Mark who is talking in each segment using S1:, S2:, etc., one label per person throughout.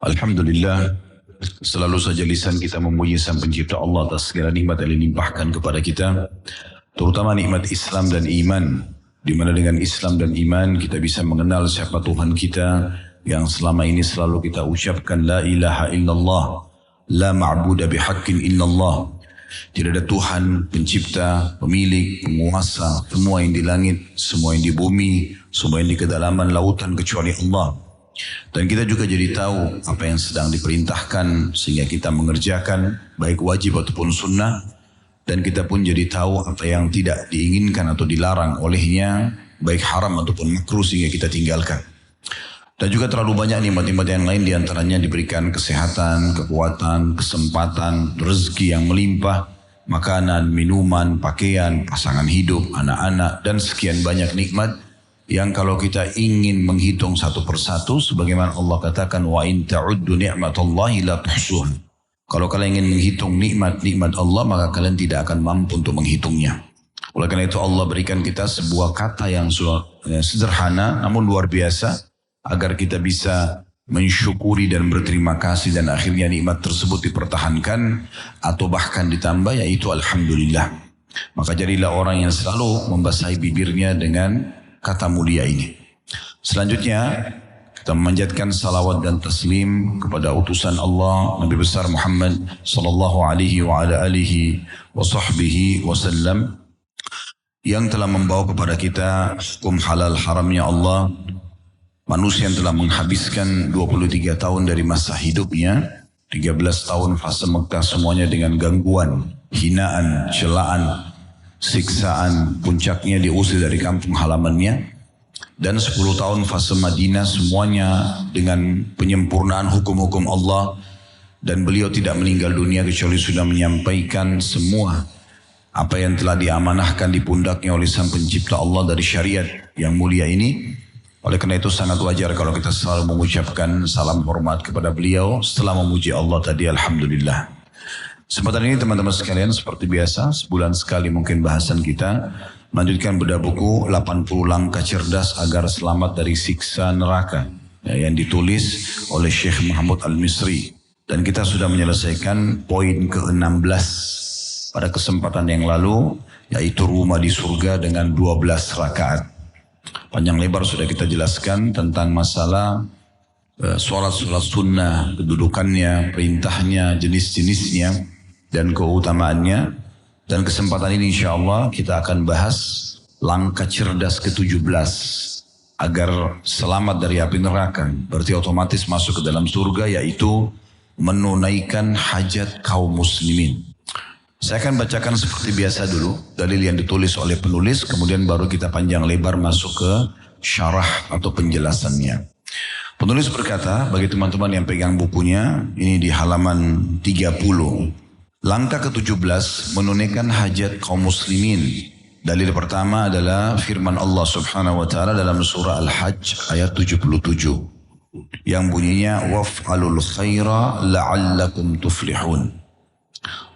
S1: Alhamdulillah, selalu saja lisan kita memuji Sang Pencipta Allah atas segala nikmat yang dilimpahkan kepada kita, terutama nikmat Islam dan iman, di mana dengan Islam dan iman kita bisa mengenal siapa Tuhan kita yang selama ini selalu kita ucapkan la ilaha illallah, la ma'budu bihaqqin illallah. Tidak ada Tuhan pencipta, pemilik, penguasa, semua yang di langit, semua yang di bumi, semua yang di kedalaman lautan kecuali Allah. Dan kita juga jadi tahu apa yang sedang diperintahkan sehingga kita mengerjakan baik wajib ataupun sunnah. Dan kita pun jadi tahu apa yang tidak diinginkan atau dilarang olehnya baik haram ataupun makruh sehingga kita tinggalkan. Dan juga terlalu banyak nikmat-nikmat yang lain diantaranya diberikan kesehatan, kekuatan, kesempatan, rezeki yang melimpah, makanan, minuman, pakaian, pasangan hidup, anak-anak dan sekian banyak nikmat yang kalau kita ingin menghitung satu persatu sebagaimana Allah katakan wa in ta'uddu ni'matallahi la tuhsuha. Kalau kalian ingin menghitung nikmat-nikmat Allah maka kalian tidak akan mampu untuk menghitungnya. Oleh karena itu Allah berikan kita sebuah kata yang sederhana namun luar biasa agar kita bisa mensyukuri dan berterima kasih dan akhirnya nikmat tersebut dipertahankan atau bahkan ditambah, yaitu alhamdulillah. Maka jadilah orang yang selalu membasahi bibirnya dengan kata mulia ini. Selanjutnya kita memanjatkan salawat dan taslim kepada utusan Allah Nabi besar Muhammad sallallahu alaihi wa ala alihi wa sahbihi wasallam yang telah membawa kepada kita hukum halal haramnya Allah. Manusia yang telah menghabiskan 23 tahun dari masa hidupnya, 13 tahun fase Mekah semuanya dengan gangguan, hinaan, celaan, siksaan, puncaknya diusir dari kampung halamannya. Dan 10 tahun fase Madinah semuanya dengan penyempurnaan hukum-hukum Allah. Dan beliau tidak meninggal dunia kecuali sudah menyampaikan semua apa yang telah diamanahkan di pundaknya oleh Sang Pencipta Allah dari syariat yang mulia ini. Oleh karena itu sangat wajar kalau kita selalu mengucapkan salam hormat kepada beliau setelah memuji Allah tadi, alhamdulillah. Kesempatan ini teman-teman sekalian seperti biasa sebulan sekali mungkin bahasan kita melanjutkan bedah buku 80 langkah cerdas agar selamat dari siksa neraka yang ditulis oleh Syekh Muhammad Al-Misri. Dan kita sudah menyelesaikan poin ke-16 pada kesempatan yang lalu, yaitu rumah di surga dengan 12 rakaat. Panjang lebar sudah kita jelaskan tentang masalah sholat-sholat sunnah, kedudukannya, perintahnya, jenis-jenisnya, dan keutamaannya. Dan kesempatan ini insya Allah kita akan bahas langkah cerdas ke-17 agar selamat dari api neraka. Berarti otomatis masuk ke dalam surga, yaitu menunaikan hajat kaum muslimin. Saya akan bacakan seperti biasa dulu dalil yang ditulis oleh penulis, kemudian baru kita panjang lebar masuk ke syarah atau penjelasannya. Penulis berkata, bagi teman-teman yang pegang bukunya, ini di halaman 30. Langkah ke-17 menunaikan hajat kaum muslimin. Dalil pertama adalah firman Allah Subhanahu wa taala dalam surah Al-Hajj ayat 77 yang bunyinya waf'alul khaira la'allakum tuflihun.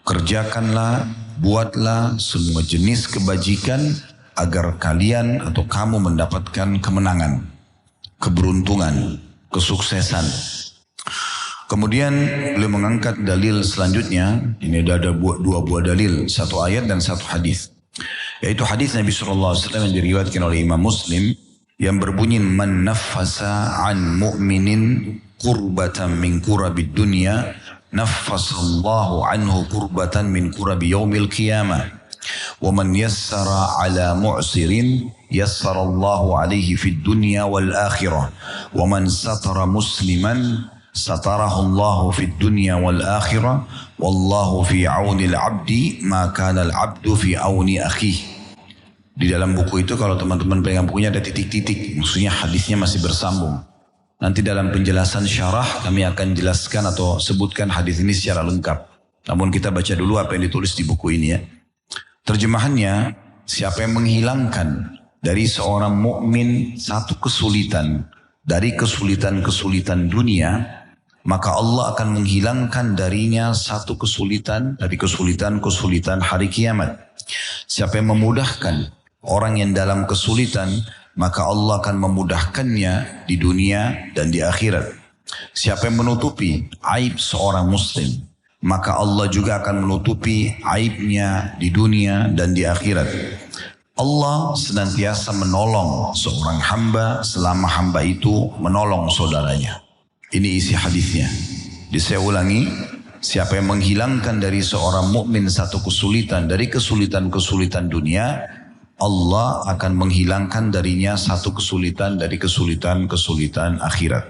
S1: Kerjakanlah, buatlah semua jenis kebajikan agar kalian atau kamu mendapatkan kemenangan, keberuntungan, kesuksesan. Kemudian beliau mengangkat dalil selanjutnya. Ini ada dua buah dalil, satu ayat dan satu hadis. Yaitu hadis Nabi SAW yang diriwayatkan oleh Imam Muslim yang berbunyi man naffasa an mu'minin kurbatan min kurabid dunya naffasallahu anhu kurbatan min kurabi yaumil qiyamah wa man yassara ala mu'sirin yassarallahu alaihi fid dunya wal akhirah wa man satara musliman satarahullahu fid dunya wal akhirah wallahu fi aunil abdi ma kana al abdu fi auni akhih. Di dalam buku itu kalau teman-teman pegang bukunya ada titik-titik, maksudnya hadisnya masih bersambung. Nanti dalam penjelasan syarah kami akan jelaskan atau sebutkan hadis ini secara lengkap. Namun kita baca dulu apa yang ditulis di buku ini ya. Terjemahannya, siapa yang menghilangkan dari seorang mukmin satu kesulitan dari kesulitan-kesulitan dunia, maka Allah akan menghilangkan darinya satu kesulitan dari kesulitan-kesulitan hari kiamat. Siapa yang memudahkan orang yang dalam kesulitan, maka Allah akan memudahkannya di dunia dan di akhirat. Siapa yang menutupi aib seorang muslim, maka Allah juga akan menutupi aibnya di dunia dan di akhirat. Allah senantiasa menolong seorang hamba selama hamba itu menolong saudaranya. Ini isi hadisnya. Saya ulangi, siapa yang menghilangkan dari seorang mukmin satu kesulitan dari kesulitan-kesulitan dunia, Allah akan menghilangkan darinya satu kesulitan dari kesulitan-kesulitan akhirat.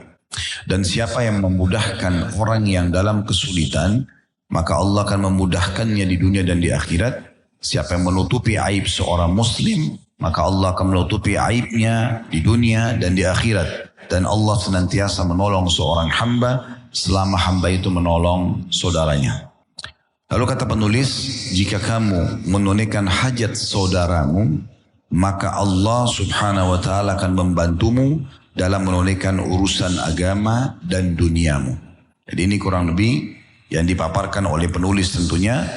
S1: Dan siapa yang memudahkan orang yang dalam kesulitan, maka Allah akan memudahkannya di dunia dan di akhirat. Siapa yang menutupi aib seorang muslim, maka Allah akan menutupi aibnya di dunia dan di akhirat. Dan Allah senantiasa menolong seorang hamba selama hamba itu menolong saudaranya. Lalu kata penulis, jika kamu menunaikan hajat saudaramu, maka Allah subhanahu wa ta'ala akan membantumu dalam menunaikan urusan agama dan duniamu. Jadi ini kurang lebih yang dipaparkan oleh penulis tentunya.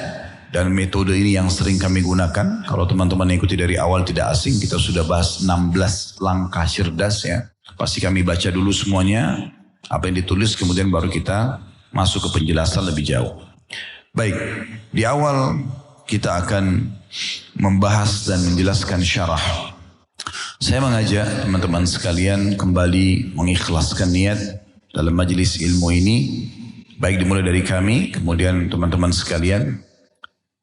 S1: Dan metode ini yang sering kami gunakan. Kalau teman-teman ikuti dari awal tidak asing, kita sudah bahas 16 langkah cerdas ya. Pasti kami baca dulu semuanya, apa yang ditulis, kemudian baru kita masuk ke penjelasan lebih jauh. Baik, di awal kita akan membahas dan menjelaskan syarah. Saya mengajak teman-teman sekalian kembali mengikhlaskan niat dalam majelis ilmu ini. Baik dimulai dari kami, kemudian teman-teman sekalian.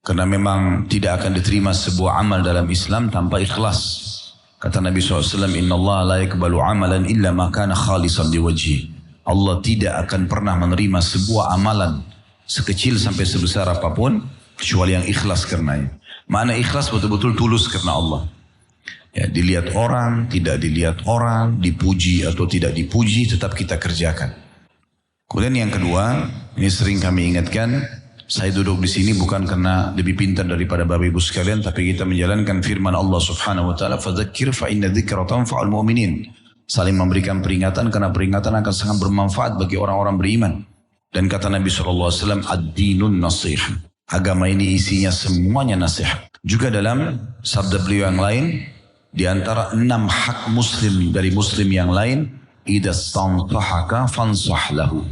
S1: Karena memang tidak akan diterima sebuah amal dalam Islam tanpa ikhlas. Kata Nabi SAW, Inna Allah la yakbalu amalan illa ma kana khalisan liwajhi. Allah tidak akan pernah menerima sebuah amalan sekecil sampai sebesar apapun kecuali yang ikhlas karenanya. Makna ikhlas betul-betul tulus karena Allah. Ya, dilihat orang, tidak dilihat orang, dipuji atau tidak dipuji, tetap kita kerjakan. Kemudian yang kedua, ini sering kami ingatkan, saya duduk di sini bukan karena lebih pintar daripada Bapak Ibu sekalian, tapi kita menjalankan firman Allah Subhanahu wa taala, "Fadzakir fa inna dzikra tanfa'ul mu'minin." Saling memberikan peringatan karena peringatan akan sangat bermanfaat bagi orang-orang beriman. Dan kata Nabi sallallahu alaihi wasallam, "Ad-dinun nasih." Agama ini isinya semuanya nasihat. Juga dalam sabda beliau yang lain, di antara 6 hak muslim dari muslim yang lain, "Idza stanfahaka fansah lahu."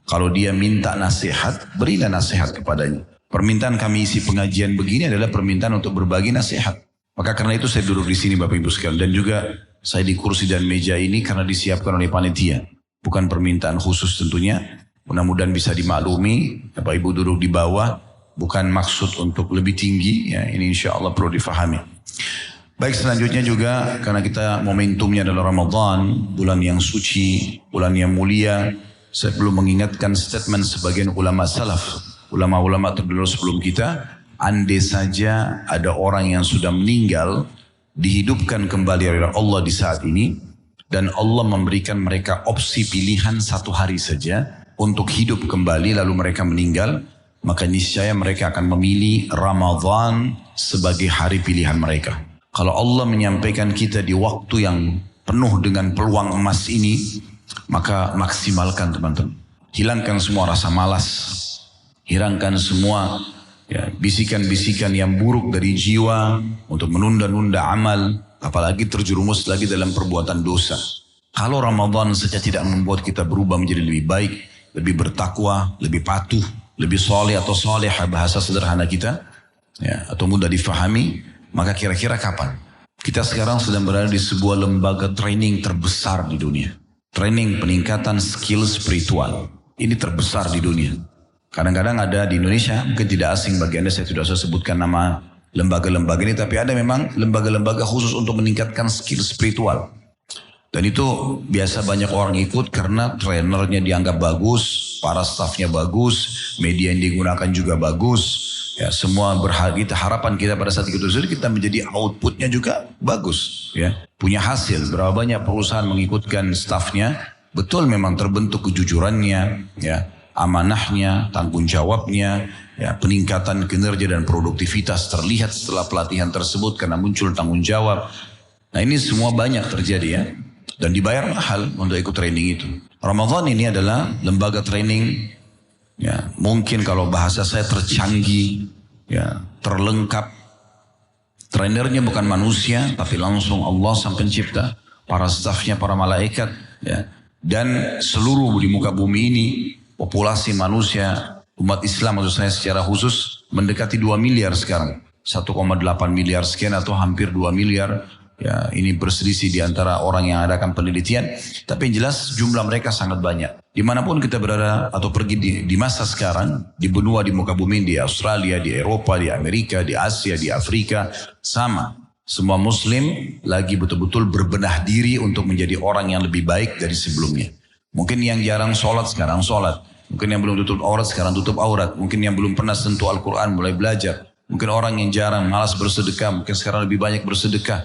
S1: Kalau dia minta nasihat, berilah nasihat kepadanya. Permintaan kami isi pengajian begini adalah permintaan untuk berbagi nasihat. Maka karena itu saya duduk di sini Bapak Ibu sekalian. Dan juga saya di kursi dan meja ini karena disiapkan oleh panitia. Bukan permintaan khusus tentunya. Mudah-mudahan bisa dimaklumi. Bapak Ibu duduk di bawah. Bukan maksud untuk lebih tinggi. Ya, ini insya Allah perlu difahami. Baik, selanjutnya juga karena kita momentumnya adalah Ramadan. Bulan yang suci, bulan yang mulia. Saya perlu mengingatkan statement sebagian ulama salaf, ulama-ulama terdahulu sebelum kita, andai saja ada orang yang sudah meninggal, dihidupkan kembali oleh Allah di saat ini, dan Allah memberikan mereka opsi pilihan 1 hari saja untuk hidup kembali lalu mereka meninggal, maka niscaya mereka akan memilih Ramadan sebagai hari pilihan mereka. Kalau Allah menyampaikan kita di waktu yang penuh dengan peluang emas ini, maka maksimalkan teman-teman. Hilangkan semua rasa malas. Hilangkan semua bisikan-bisikan yang buruk dari jiwa untuk menunda-nunda amal. Apalagi terjerumus lagi dalam perbuatan dosa. Kalau Ramadan saja tidak membuat kita berubah menjadi lebih baik, lebih bertakwa, lebih patuh, lebih soleh atau solehah bahasa sederhana kita, ya, atau mudah difahami, maka kira-kira kapan? Kita sekarang sedang berada di sebuah lembaga training terbesar di dunia. Training peningkatan skill spiritual. Ini terbesar di dunia. Kadang-kadang ada di Indonesia, mungkin tidak asing bagi Anda, saya tidak usah sebutkan nama lembaga-lembaga ini, tapi ada memang lembaga-lembaga khusus untuk meningkatkan skill spiritual. Dan itu biasa banyak orang ikut karena trainernya dianggap bagus, para staffnya bagus, media yang digunakan juga bagus. Ya, semua harapan kita pada saat itu kita menjadi outputnya juga bagus. Ya, punya hasil. Berapa banyak perusahaan mengikutkan staffnya, betul memang terbentuk kejujurannya, ya, amanahnya, tanggung jawabnya, ya, peningkatan kinerja dan produktivitas terlihat setelah pelatihan tersebut karena muncul tanggung jawab. Nah ini semua banyak terjadi ya. Dan dibayar mahal untuk ikut training itu. Ramadan ini adalah lembaga training, ya, mungkin kalau bahasa saya tercanggih, ya, terlengkap. Trainernya bukan manusia, tapi langsung Allah sang pencipta, para stafnya, para malaikat, ya, Dan seluruh di muka bumi ini, populasi manusia, umat Islam maksud saya secara khusus, mendekati 2 miliar sekarang. 1,8 miliar sekian atau hampir 2 miliar. Ya, ini berselisih di antara orang yang adakan penelitian. Tapi yang jelas jumlah mereka sangat banyak. Dimanapun kita berada atau pergi di masa sekarang, di benua di muka bumi, di Australia, di Eropa, di Amerika, di Asia, di Afrika, sama. Semua muslim lagi betul-betul berbenah diri untuk menjadi orang yang lebih baik dari sebelumnya. Mungkin yang jarang sholat sekarang sholat. Mungkin yang belum tutup aurat sekarang tutup aurat. Mungkin yang belum pernah sentuh Al-Quran mulai belajar. Mungkin orang yang jarang malas bersedekah, mungkin sekarang lebih banyak bersedekah.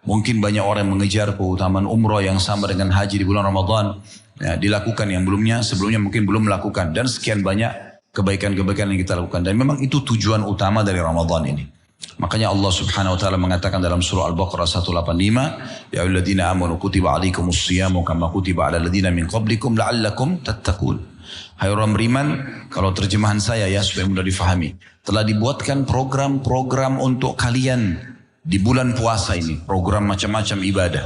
S1: Mungkin banyak orang yang mengejar keutamaan umroh yang sama dengan haji di bulan Ramadan. Ya, dilakukan yang sebelumnya mungkin belum melakukan. Dan sekian banyak kebaikan-kebaikan yang kita lakukan. Dan memang itu tujuan utama dari Ramadan ini. Makanya Allah subhanahu wa ta'ala mengatakan dalam surah Al-Baqarah 185. Ya ayyuhalladzina amanu kutiba alaikumus siyamu kama kutiba ala ladzina min qablikum la'allakum tattaqun. Hai orang beriman, kalau terjemahan saya ya supaya mudah difahami. Telah dibuatkan program-program untuk kalian di bulan puasa ini, program macam-macam ibadah.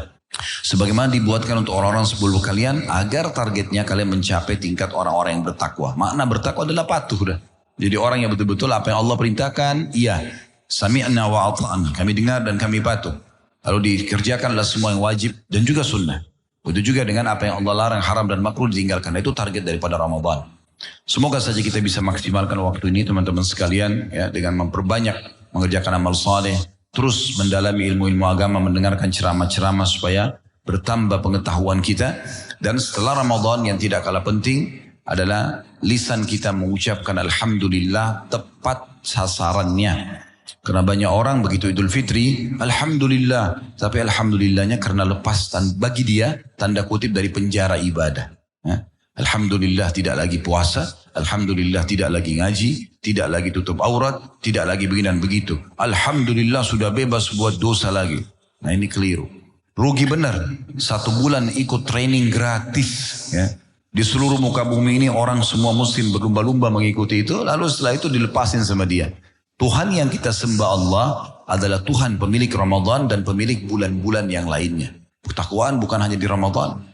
S1: Sebagaimana dibuatkan untuk orang-orang sebelum kalian, agar targetnya kalian mencapai tingkat orang-orang yang bertakwa. Makna bertakwa adalah patuh dah. Jadi orang yang betul-betul apa yang Allah perintahkan, iya, sami'na wa ata'na, kami dengar dan kami patuh. Lalu dikerjakanlah semua yang wajib dan juga sunnah. Begitu juga dengan apa yang Allah larang, haram dan makruh ditinggalkan. Itu target daripada Ramadan. Semoga saja kita bisa maksimalkan waktu ini teman-teman sekalian ya, dengan memperbanyak mengerjakan amal saleh. Terus mendalami ilmu-ilmu agama, mendengarkan ceramah-ceramah supaya bertambah pengetahuan kita. Dan setelah Ramadan yang tidak kalah penting adalah lisan kita mengucapkan Alhamdulillah tepat sasarannya. Karena banyak orang begitu Idul Fitri, Alhamdulillah. Tapi Alhamdulillahnya karena lepas bagi dia tanda kutip dari penjara ibadah. Ya. Alhamdulillah tidak lagi puasa, Alhamdulillah tidak lagi ngaji, tidak lagi tutup aurat, tidak lagi begini dan begitu. Alhamdulillah sudah bebas buat dosa lagi. Nah ini keliru. Rugi benar. 1 bulan ikut training gratis. Ya. Di seluruh muka bumi ini orang semua muslim berlumba-lumba mengikuti itu. Lalu setelah itu dilepasin sama dia. Tuhan yang kita sembah Allah adalah Tuhan pemilik Ramadan dan pemilik bulan-bulan yang lainnya. Ketakwaan bukan hanya di Ramadan.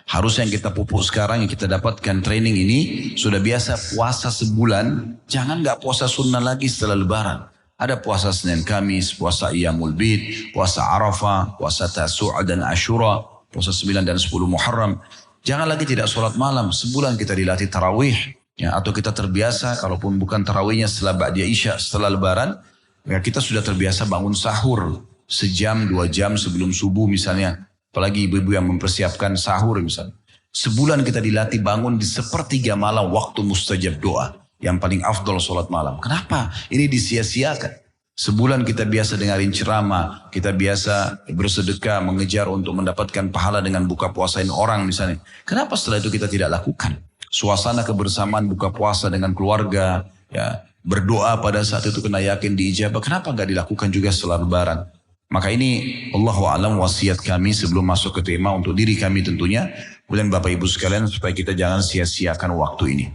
S1: Harus yang kita pupuk sekarang yang kita dapatkan training ini sudah biasa puasa sebulan, jangan nggak puasa sunnah lagi setelah lebaran. Ada puasa Senin Kamis, puasa Iyamul Bid, puasa Arafah, puasa Tasu'a dan Ashura, puasa 9 dan 10 Muharram. Jangan lagi tidak sholat malam, sebulan kita dilatih tarawih ya, atau kita terbiasa kalaupun bukan tarawihnya setelah Ba'da Isya setelah lebaran, ya kita sudah terbiasa bangun sahur sejam 2 jam sebelum subuh misalnya. Apalagi ibu-ibu yang mempersiapkan sahur misalnya. Sebulan kita dilatih bangun di 1/3 malam waktu mustajab doa. Yang paling afdol sholat malam. Kenapa? Ini disia-siakan. Sebulan kita biasa dengarin ceramah. Kita biasa bersedekah, mengejar untuk mendapatkan pahala dengan buka puasain orang misalnya. Kenapa setelah itu kita tidak lakukan? Suasana kebersamaan buka puasa dengan keluarga. Ya, berdoa pada saat itu kena yakin diijabah. Kenapa nggak dilakukan juga setelah lebaran? Maka ini Allahu a'lam wasiat kami sebelum masuk ke tema untuk diri kami tentunya. Kemudian Bapak Ibu sekalian supaya kita jangan sia-siakan waktu ini.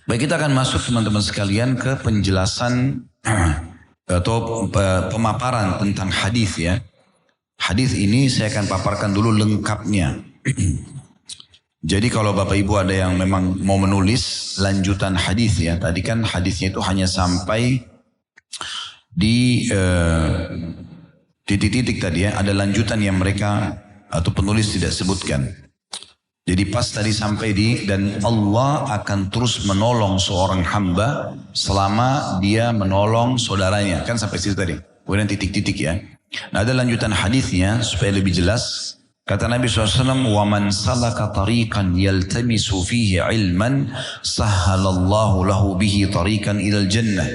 S1: Baik, kita akan masuk teman-teman sekalian ke penjelasan atau pemaparan tentang hadis ya. Hadis ini saya akan paparkan dulu lengkapnya. Jadi kalau Bapak Ibu ada yang memang mau menulis lanjutan hadis ya. Tadi kan hadisnya itu hanya sampai di titik-titik tadi ya, ada lanjutan yang mereka atau penulis tidak sebutkan. Jadi pas tadi sampai dan Allah akan terus menolong seorang hamba selama dia menolong saudaranya. Kan sampai situ tadi. Kemudian titik-titik ya. Nah ada lanjutan hadisnya supaya lebih jelas. Kata Nabi SAW, وَمَنْ سَلَكَ طَرِيقًا يَلْتَمِسُ فِيهِ عِلْمًا سَهَّلَ اللَّهُ لَهُ بِهِ طَرِيقًا إِلَى الْجَنَّةِ.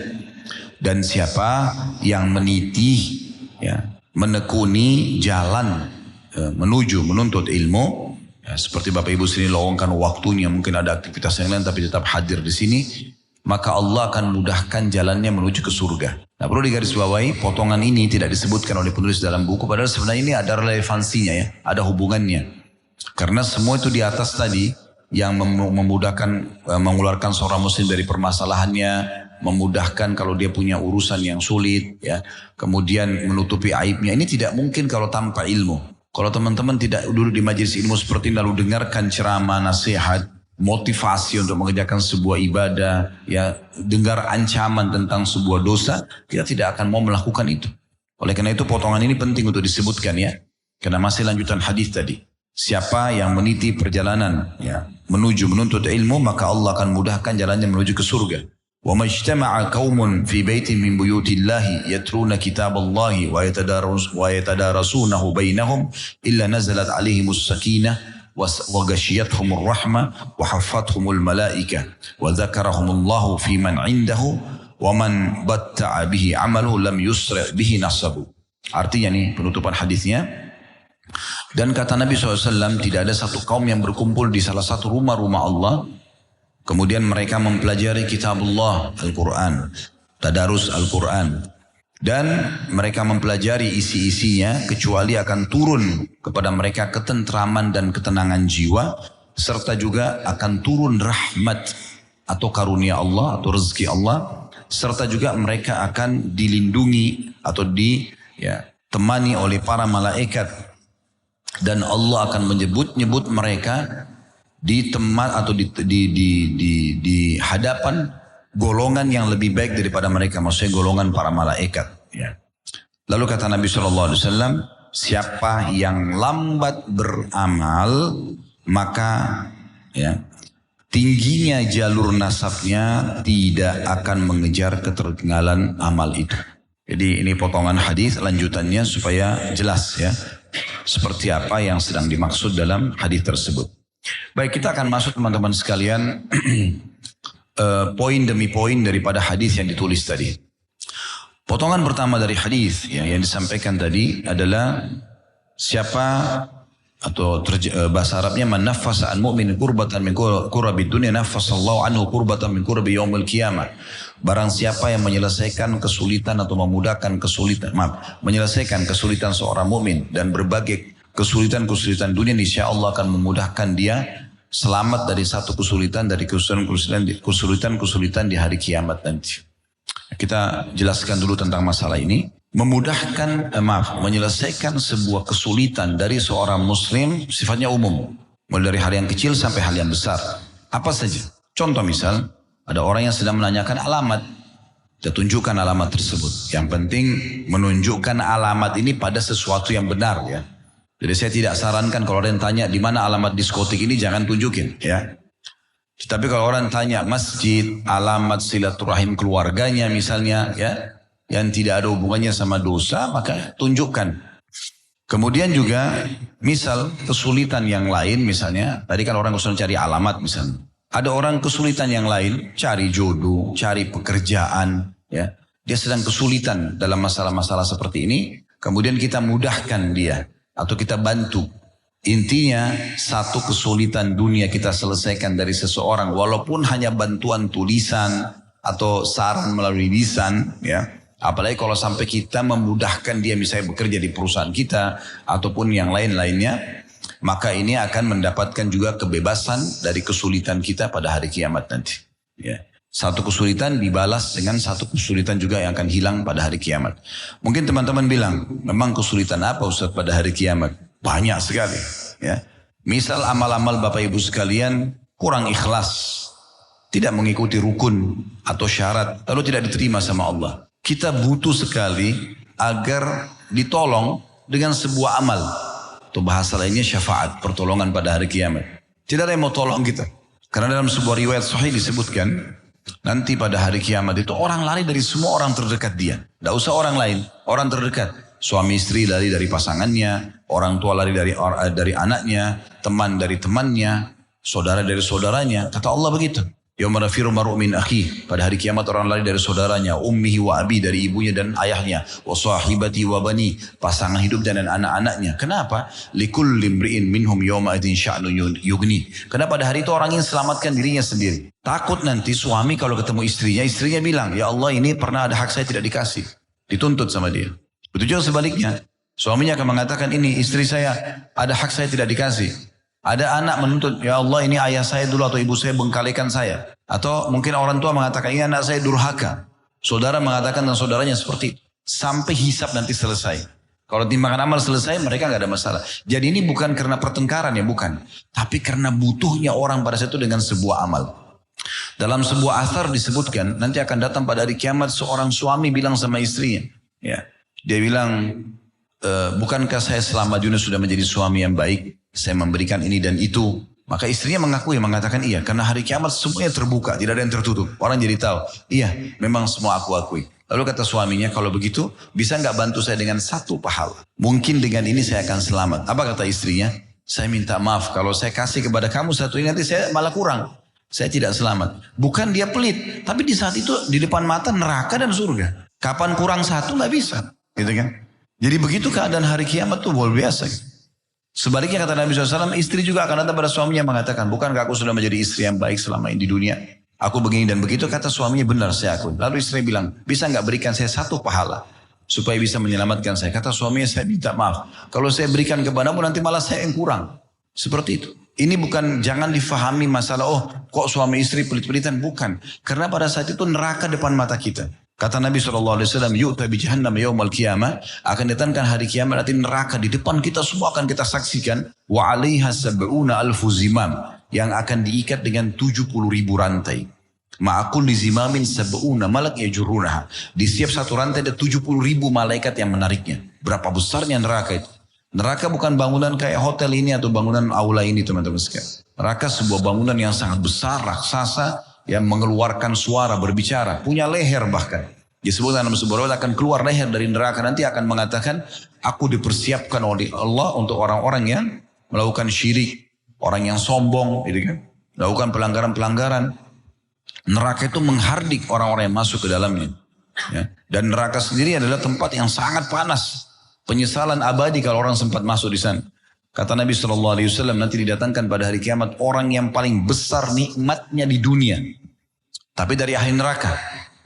S1: Dan siapa yang meniti ya, menekuni jalan menuntut ilmu ya, seperti Bapak Ibu sini lowongkan waktunya, mungkin ada aktivitas yang lain tapi tetap hadir di sini, maka Allah akan mudahkan jalannya menuju ke surga. Nah perlu digarisbawahi, potongan ini tidak disebutkan oleh penulis dalam buku, padahal sebenarnya ini ada relevansinya ya, ada hubungannya. Karena semua itu di atas tadi yang memudahkan mengeluarkan seorang muslim dari permasalahannya, memudahkan kalau dia punya urusan yang sulit ya, kemudian menutupi aibnya. Ini tidak mungkin kalau tanpa ilmu. Kalau teman-teman tidak duduk di majelis ilmu seperti ini lalu dengarkan ceramah, nasihat, motivasi untuk mengerjakan sebuah ibadah, ya dengar ancaman tentang sebuah dosa, kita tidak akan mau melakukan itu. Oleh karena itu potongan ini penting untuk disebutkan ya. Karena masih lanjutan hadis tadi. Siapa yang meniti perjalanan ya menuju menuntut ilmu, maka Allah akan mudahkan jalannya menuju ke surga. Wa majtama'a qaumun fi baitin min buyutillahi yatruna kitaballahi wa yatadarasunahu bainahum illa nazalat alaihimus sakinah wa ghashiyatuhumur rahmah wa haffathumul malaikah wa dzakarahumullahu fi man 'indahu wa man batta'a bihi 'amaluhu lam yusri' bihi nasabu. Artinya nih penutupan hadisnya, dan kata Nabi SAW, tidak ada satu kaum yang berkumpul di salah satu rumah-rumah Allah kemudian mereka mempelajari kitabullah Al-Quran, tadarus Al-Quran, dan mereka mempelajari isi-isinya kecuali akan turun kepada mereka ketentraman dan ketenangan jiwa, serta juga akan turun rahmat atau karunia Allah atau rezeki Allah, serta juga mereka akan dilindungi atau ditemani oleh para malaikat, dan Allah akan menyebut-nyebut mereka di tempat atau di hadapan golongan yang lebih baik daripada mereka, maksudnya golongan para malaikat ya. Lalu kata Nabi SAW, siapa yang lambat beramal maka ya tingginya jalur nasabnya tidak akan mengejar ketertinggalan amal itu. Jadi ini potongan hadis lanjutannya supaya jelas ya seperti apa yang sedang dimaksud dalam hadis tersebut. Baik, kita akan masuk teman-teman sekalian poin demi poin daripada hadis yang ditulis tadi. Potongan pertama dari hadis yang disampaikan tadi adalah siapa atau bahasa Arabnya man naffasa an mu'min kurbatan min kurabi dunya naffasallahu anhu kurbatan min kurabi yaumil qiyamah. Barang siapa yang menyelesaikan kesulitan atau memudahkan menyelesaikan kesulitan seorang mukmin dan berbagai kesulitan-kesulitan dunia, insya Allah akan memudahkan dia selamat dari satu kesulitan dari kesulitan di hari kiamat nanti. Kita jelaskan dulu tentang masalah ini. Menyelesaikan sebuah kesulitan dari seorang muslim sifatnya umum, mulai dari hal yang kecil sampai hal yang besar. Apa saja? Contoh misal, ada orang yang sedang menanyakan alamat, kita tunjukkan alamat tersebut. Yang penting menunjukkan alamat ini pada sesuatu yang benar ya. Jadi saya tidak sarankan kalau orang tanya di mana alamat diskotik ini jangan tunjukin ya. Tapi kalau orang tanya masjid, alamat silaturahim keluarganya misalnya ya, yang tidak ada hubungannya sama dosa, maka tunjukkan. Kemudian juga misal kesulitan yang lain misalnya, tadi kan orang kesulitan cari alamat misalnya. Ada orang kesulitan yang lain, cari jodoh, cari pekerjaan ya. Dia sedang kesulitan dalam masalah-masalah seperti ini, kemudian kita mudahkan dia atau kita bantu. Intinya satu kesulitan dunia kita selesaikan dari seseorang, walaupun hanya bantuan tulisan atau saran melalui lisan ya. Apalagi kalau sampai kita memudahkan dia misalnya bekerja di perusahaan kita ataupun yang lain-lainnya, maka ini akan mendapatkan juga kebebasan dari kesulitan kita pada hari kiamat nanti ya. Satu kesulitan dibalas dengan satu kesulitan juga yang akan hilang pada hari kiamat. Mungkin teman-teman bilang, memang kesulitan apa Ustaz pada hari kiamat? Banyak sekali ya. Misal amal-amal Bapak Ibu sekalian kurang ikhlas, tidak mengikuti rukun atau syarat, lalu tidak diterima sama Allah. Kita butuh sekali agar ditolong dengan sebuah amal. Atau bahasa lainnya syafaat, pertolongan pada hari kiamat. Tidak ada yang mau tolong kita. Karena dalam sebuah riwayat sahih disebutkan, nanti pada hari kiamat itu orang lari dari semua orang terdekat dia. Tidak usah orang lain, orang terdekat. Suami istri lari dari pasangannya, orang tua lari dari anaknya, teman dari temannya, saudara dari saudaranya. Kata Allah begitu. Yauma nafiru mar'u min akhi. Pada hari kiamat orang lari dari saudaranya, ummihi wa abi, dari ibunya dan ayahnya, wa sahibati wa bani, pasangan hidup dan anak-anaknya. Kenapa? Likulli imri'in minhum yawma idin sya'nu yughni. Karena pada hari itu orang ingin selamatkan dirinya sendiri. Takut nanti suami kalau ketemu istrinya bilang, ya Allah ini pernah ada hak saya tidak dikasih. Dituntut sama dia. Begitu juga sebaliknya. Suaminya akan mengatakan ini istri saya ada hak saya tidak dikasih. Ada anak menuntut, ya Allah ini ayah saya dulu atau ibu saya bengkalikan saya. Atau mungkin orang tua mengatakan, ini anak saya durhaka. Saudara mengatakan dan saudaranya seperti itu. Sampai hisab nanti selesai. Kalau timbangan amal selesai, mereka nggak ada masalah. Jadi ini bukan karena pertengkaran ya, bukan. Tapi karena butuhnya orang pada saat itu dengan sebuah amal. Dalam sebuah asar disebutkan, nanti akan datang pada hari kiamat seorang suami bilang sama istrinya. Ya, dia bilang, bukankah saya selama dunia sudah menjadi suami yang baik? Saya memberikan ini dan itu. Maka istrinya mengakui, mengatakan iya. Karena hari kiamat semuanya terbuka, tidak ada yang tertutup. Orang jadi tahu, iya memang semua aku akui. Lalu kata suaminya, kalau begitu bisa nggak bantu saya dengan satu pahala? Mungkin dengan ini saya akan selamat. Apa kata istrinya? Saya minta maaf, kalau saya kasih kepada kamu satu ini nanti saya malah kurang. Saya tidak selamat. Bukan dia pelit, tapi di saat itu di depan mata neraka dan surga. Kapan kurang satu nggak bisa, gitu kan? Jadi begitu keadaan hari kiamat tuh luar biasa. Sebaliknya kata Nabi SAW, istri juga akan datang pada suaminya mengatakan, bukankah aku sudah menjadi istri yang baik selama ini di dunia? Aku begini dan begitu, kata suaminya, benar saya akui. Lalu istri bilang, bisa nggak berikan saya satu pahala supaya bisa menyelamatkan saya? Kata suaminya, saya minta maaf. Kalau saya berikan kepadamu nanti malah saya yang kurang. Seperti itu. Ini bukan, jangan difahami masalah, oh kok suami istri pelit-pelitan. Bukan. Karena pada saat itu neraka depan mata kita. Kata Nabi SAW, yu'ta bi jahannam yawmal qiyamah, akan datangkan hari kiamat nanti neraka di depan kita semua akan kita saksikan. Wa 'alaiha sab'una alfu zimam, yang akan diikat dengan 70.000 rantai. Ma'akul li zimamin sab'una malak yajurunaha. Di setiap satu rantai ada 70.000 malaikat yang menariknya. Berapa besarnya neraka itu? Neraka bukan bangunan kayak hotel ini atau bangunan aula ini teman-teman sekalian. Neraka sebuah bangunan yang sangat besar, raksasa, yang mengeluarkan suara, berbicara, punya leher bahkan. Disebut dalam sebuah riwayat akan keluar leher dari neraka, nanti akan mengatakan, aku dipersiapkan oleh Allah untuk orang-orang yang melakukan syirik, orang yang sombong, gitu kan, melakukan pelanggaran-pelanggaran. Neraka itu menghardik orang-orang yang masuk ke dalamnya. Ya. Dan neraka sendiri adalah tempat yang sangat panas. Penyesalan abadi kalau orang sempat masuk di sana. Kata Nabi SAW, nanti didatangkan pada hari kiamat orang yang paling besar nikmatnya di dunia. Tapi dari ahli neraka.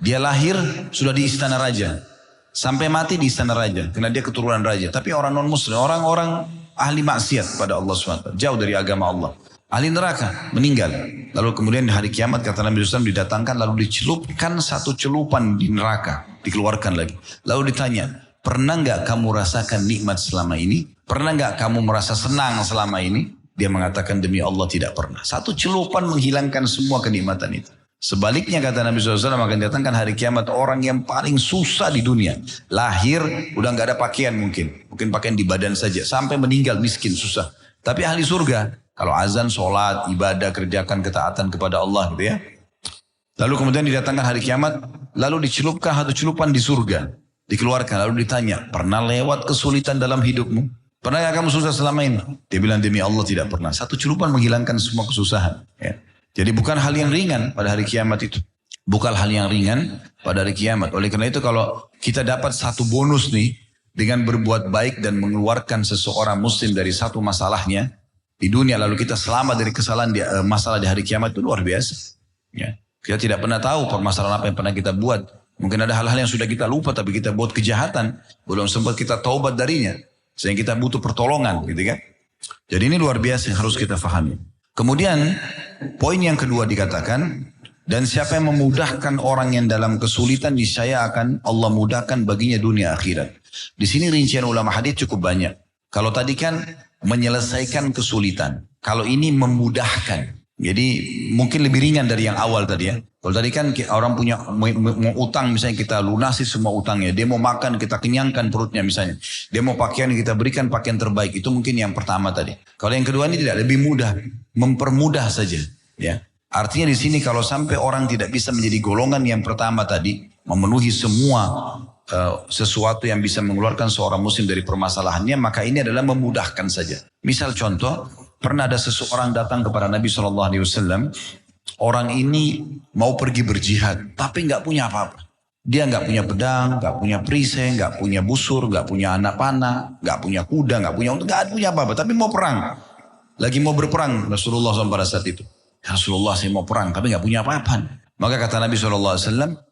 S1: Dia lahir sudah di istana raja. Sampai mati di istana raja. Karena dia keturunan raja. Tapi orang non-muslim, orang-orang ahli maksiat pada Allah SWT. Jauh dari agama Allah. Ahli neraka meninggal. Lalu kemudian di hari kiamat kata Nabi SAW didatangkan lalu dicelupkan satu celupan di neraka. Dikeluarkan lagi. Lalu ditanya, pernah nggak kamu rasakan nikmat selama ini? Pernah nggak kamu merasa senang selama ini? Dia mengatakan demi Allah tidak pernah. Satu celupan menghilangkan semua kenikmatan itu. Sebaliknya kata Nabi SAW akan datangkan hari kiamat orang yang paling susah di dunia. Lahir udah nggak ada pakaian mungkin. Mungkin pakaian di badan saja. Sampai meninggal miskin susah. Tapi ahli surga. Kalau azan, sholat, ibadah, kerjakan ketaatan kepada Allah gitu ya. Lalu kemudian didatangkan hari kiamat. Lalu dicelupkan satu celupan di surga. Dikeluarkan lalu ditanya, pernah lewat kesulitan dalam hidupmu? Pernah gak kamu susah selama ini? Dia bilang demi Allah tidak pernah. Satu celupan menghilangkan semua kesusahan. Ya. Jadi bukan hal yang ringan pada hari kiamat itu. Bukan hal yang ringan pada hari kiamat. Oleh karena itu kalau kita dapat satu bonus nih. Dengan berbuat baik dan mengeluarkan seseorang muslim dari satu masalahnya. Di dunia lalu kita selamat dari kesalahan masalah di hari kiamat itu luar biasa. Ya. Kita tidak pernah tahu permasalahan apa yang pernah kita buat. Mungkin ada hal-hal yang sudah kita lupa tapi kita buat kejahatan. Belum sempat kita taubat darinya. Sehingga kita butuh pertolongan gitu kan. Jadi ini luar biasa yang harus kita fahami. Kemudian poin yang kedua dikatakan. Dan siapa yang memudahkan orang yang dalam kesulitan niscaya akan Allah mudahkan baginya dunia akhirat. Di sini rincian ulama hadis cukup banyak. Kalau tadi kan menyelesaikan kesulitan. Kalau ini memudahkan. Jadi mungkin lebih ringan dari yang awal tadi ya. Kalau tadi kan orang punya mau utang misalnya kita lunasi semua utangnya. Dia mau makan kita kenyangkan perutnya misalnya. Dia mau pakaian kita berikan pakaian terbaik. Itu mungkin yang pertama tadi. Kalau yang kedua ini tidak lebih mudah. Mempermudah saja. Ya. Artinya di sini kalau sampai orang tidak bisa menjadi golongan yang pertama tadi. Memenuhi semua sesuatu yang bisa mengeluarkan seorang muslim dari permasalahannya. Maka ini adalah memudahkan saja. Misal contoh. Pernah ada seseorang datang kepada Nabi SAW. Orang ini mau pergi berjihad. Tapi nggak punya apa-apa. Dia nggak punya pedang, nggak punya perisai, nggak punya busur, nggak punya anak panah, nggak punya kuda, nggak punya apa-apa. Tapi mau perang. Lagi mau berperang Rasulullah SAW pada saat itu. Rasulullah saya mau perang tapi nggak punya apa-apa. Maka kata Nabi SAW,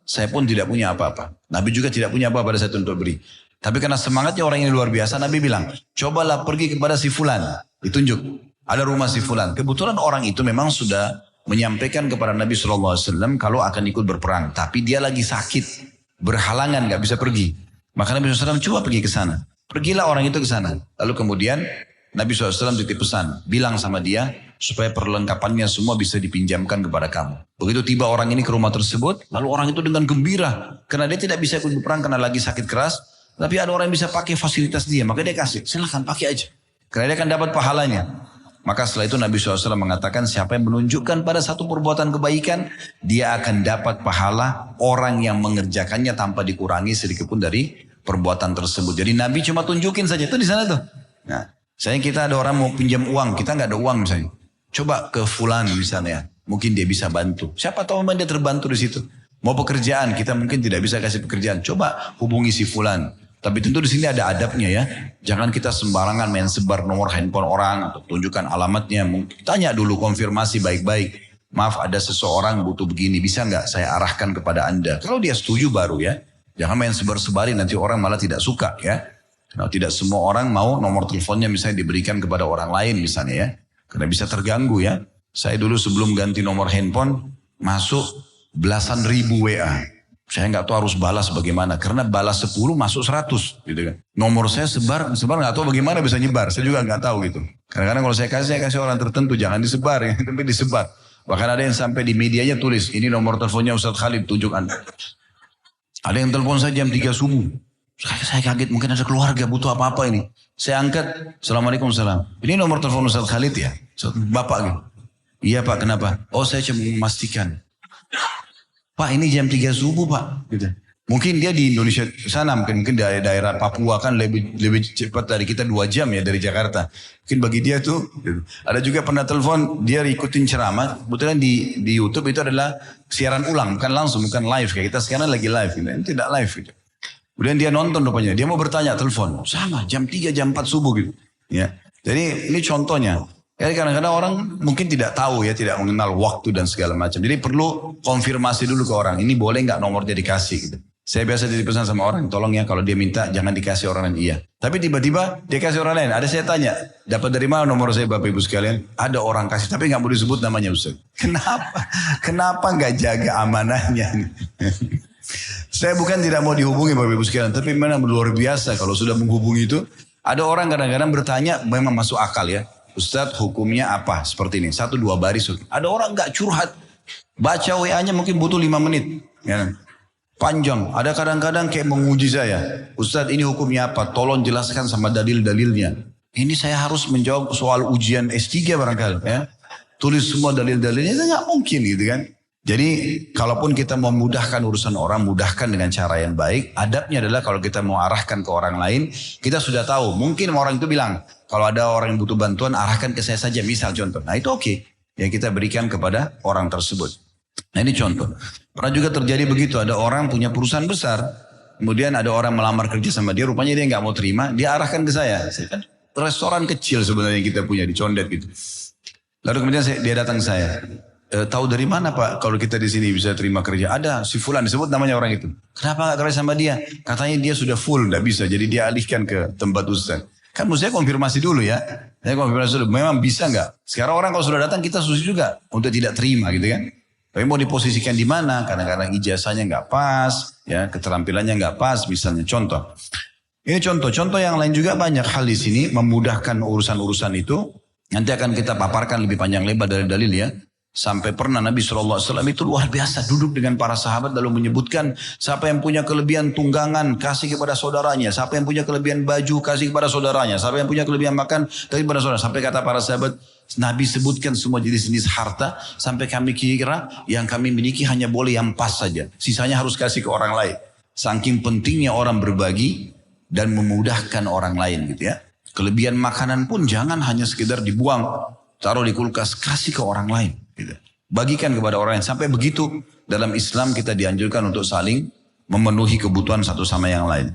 S1: saya pun tidak punya apa-apa. Nabi juga tidak punya apa-apa pada saat itu untuk beri. Tapi karena semangatnya orang ini luar biasa, Nabi bilang, cobalah pergi kepada si fulan. Ditunjuk. Ada rumah si fulan. Kebetulan orang itu memang sudah menyampaikan kepada Nabi SAW kalau akan ikut berperang. Tapi dia lagi sakit. Berhalangan gak bisa pergi. Maka Nabi SAW coba pergi ke sana. Pergilah orang itu ke sana. Lalu kemudian Nabi SAW titip pesan, bilang sama dia supaya perlengkapannya semua bisa dipinjamkan kepada kamu. Begitu tiba orang ini ke rumah tersebut, lalu orang itu dengan gembira. Karena dia tidak bisa ikut berperang karena lagi sakit keras. Tapi ada orang yang bisa pakai fasilitas dia, maka dia kasih, silahkan pakai aja. Karena dia akan dapat pahalanya. Maka setelah itu Nabi SAW mengatakan siapa yang menunjukkan pada satu perbuatan kebaikan, dia akan dapat pahala orang yang mengerjakannya tanpa dikurangi sedikit pun dari perbuatan tersebut. Jadi Nabi cuma tunjukin saja, itu di sana tuh. Nah, misalnya kita ada orang mau pinjam uang, kita nggak ada uang misalnya. Coba ke fulan misalnya, mungkin dia bisa bantu. Siapa tahu memang dia terbantu di situ. Mau pekerjaan, kita mungkin tidak bisa kasih pekerjaan. Coba hubungi si fulan. Tapi tentu di sini ada adabnya ya. Jangan kita sembarangan main sebar nomor handphone orang atau tunjukkan alamatnya. Tanya dulu, konfirmasi baik-baik. Maaf, ada seseorang butuh begini, bisa nggak saya arahkan kepada Anda? Kalau dia setuju baru ya. Jangan main sebar-sebarin, nanti orang malah tidak suka ya. Nah, tidak semua orang mau nomor teleponnya misalnya diberikan kepada orang lain misalnya ya. Karena bisa terganggu ya. Saya dulu sebelum ganti nomor handphone masuk belasan ribu WA. Saya nggak tahu harus balas bagaimana. Karena balas 10 masuk 100 gitu kan. Nomor saya sebar nggak tahu bagaimana bisa nyebar. Saya juga nggak tahu gitu. Kadang-kadang kalau saya kasih orang tertentu, jangan disebar ya. Tapi disebar. Bahkan ada yang sampai di medianya tulis, ini nomor teleponnya Ustadz Khalid, tunjuk Anda. Ada yang telepon saya jam 3 subuh. Saya kaget, mungkin ada keluarga butuh apa-apa ini. Saya angkat, Assalamualaikum salam. Ini nomor telepon Ustadz Khalid ya? Bapak gitu. Iya Pak, kenapa? Oh saya cuma memastikan. Pak ini jam 3 subuh Pak. Gitu. Mungkin dia di Indonesia sana, mungkin daerah Papua kan lebih cepat dari kita 2 jam ya dari Jakarta. Mungkin bagi dia tuh, gitu. Ada juga pernah telepon, dia ikutin ceramah. Kebetulan di YouTube itu adalah siaran ulang, bukan langsung, bukan live. Kayak kita sekarang lagi live, gitu. Ini tidak live gitu. Kemudian dia nonton rupanya, dia mau bertanya telepon. Sama, jam 3, jam 4 subuh gitu. Ya. Jadi ini contohnya. Jadi kadang-kadang orang mungkin tidak tahu ya, tidak mengenal waktu dan segala macam. Jadi perlu konfirmasi dulu ke orang, ini boleh nggak nomornya dikasih gitu. Saya biasa jadi pesan sama orang, tolong ya kalau dia minta jangan dikasih orang lain, iya. Tapi tiba-tiba dia kasih orang lain, ada saya tanya, dapat dari mana nomor saya Bapak Ibu sekalian? Ada orang kasih, tapi nggak boleh disebut namanya Ustaz. Kenapa? Kenapa nggak jaga amanahnya? Saya bukan tidak mau dihubungi Bapak Ibu sekalian, tapi memang luar biasa kalau sudah menghubungi itu. Ada orang kadang-kadang bertanya, memang masuk akal ya. Ustadz hukumnya apa? Seperti ini. 1-2 baris. Ada orang gak curhat. Baca WA-nya mungkin butuh 5 menit. Ya. Panjang. Ada kadang-kadang kayak menguji saya. Ustadz ini hukumnya apa? Tolong jelaskan sama dalil-dalilnya. Ini saya harus menjawab soal ujian S3 barangkali. Ya. Tulis semua dalil-dalilnya. Itu gak mungkin gitu kan. Jadi kalaupun kita mau memudahkan urusan orang, mudahkan dengan cara yang baik. Adabnya adalah kalau kita mau arahkan ke orang lain, kita sudah tahu. Mungkin orang itu bilang, kalau ada orang yang butuh bantuan, arahkan ke saya saja, misal contoh. Nah itu oke. Ya kita berikan kepada orang tersebut. Nah ini contoh. Pernah juga terjadi begitu, ada orang punya perusahaan besar. Kemudian ada orang melamar kerja sama dia, rupanya dia nggak mau terima, dia arahkan ke saya. Saya kan restoran kecil sebenarnya kita punya di Condet gitu. Lalu kemudian dia datang ke saya. Tahu dari mana Pak kalau kita di sini bisa terima kerja? Ada si Fulan, disebut namanya orang itu. Kenapa gak kerja sama dia? Katanya dia sudah full, gak bisa. Jadi dia alihkan ke tempat Ustaz. Kan mesti saya konfirmasi dulu ya. Saya konfirmasi dulu, memang bisa gak? Sekarang orang kalau sudah datang kita susah juga untuk tidak terima gitu kan. Tapi mau diposisikan di mana? Kadang-kadang ijazahnya gak pas, ya keterampilannya gak pas, misalnya contoh. Ini contoh yang lain juga banyak hal di sini memudahkan urusan-urusan itu. Nanti akan kita paparkan lebih panjang lebar dari dalil ya. Sampai pernah Nabi SAW itu luar biasa duduk dengan para sahabat lalu menyebutkan siapa yang punya kelebihan tunggangan kasih kepada saudaranya, siapa yang punya kelebihan baju kasih kepada saudaranya, siapa yang punya kelebihan makan kasih kepada saudaranya. Sampai kata para sahabat, Nabi sebutkan semua jenis-jenis harta sampai kami kira yang kami miliki hanya boleh yang pas saja, sisanya harus kasih ke orang lain. Saking pentingnya orang berbagi dan memudahkan orang lain gitu ya. Kelebihan makanan pun jangan hanya sekedar dibuang, taruh di kulkas, kasih ke orang lain. Gitu. Bagikan kepada orang lain. Sampai begitu dalam Islam kita dianjurkan untuk saling memenuhi kebutuhan satu sama yang lain.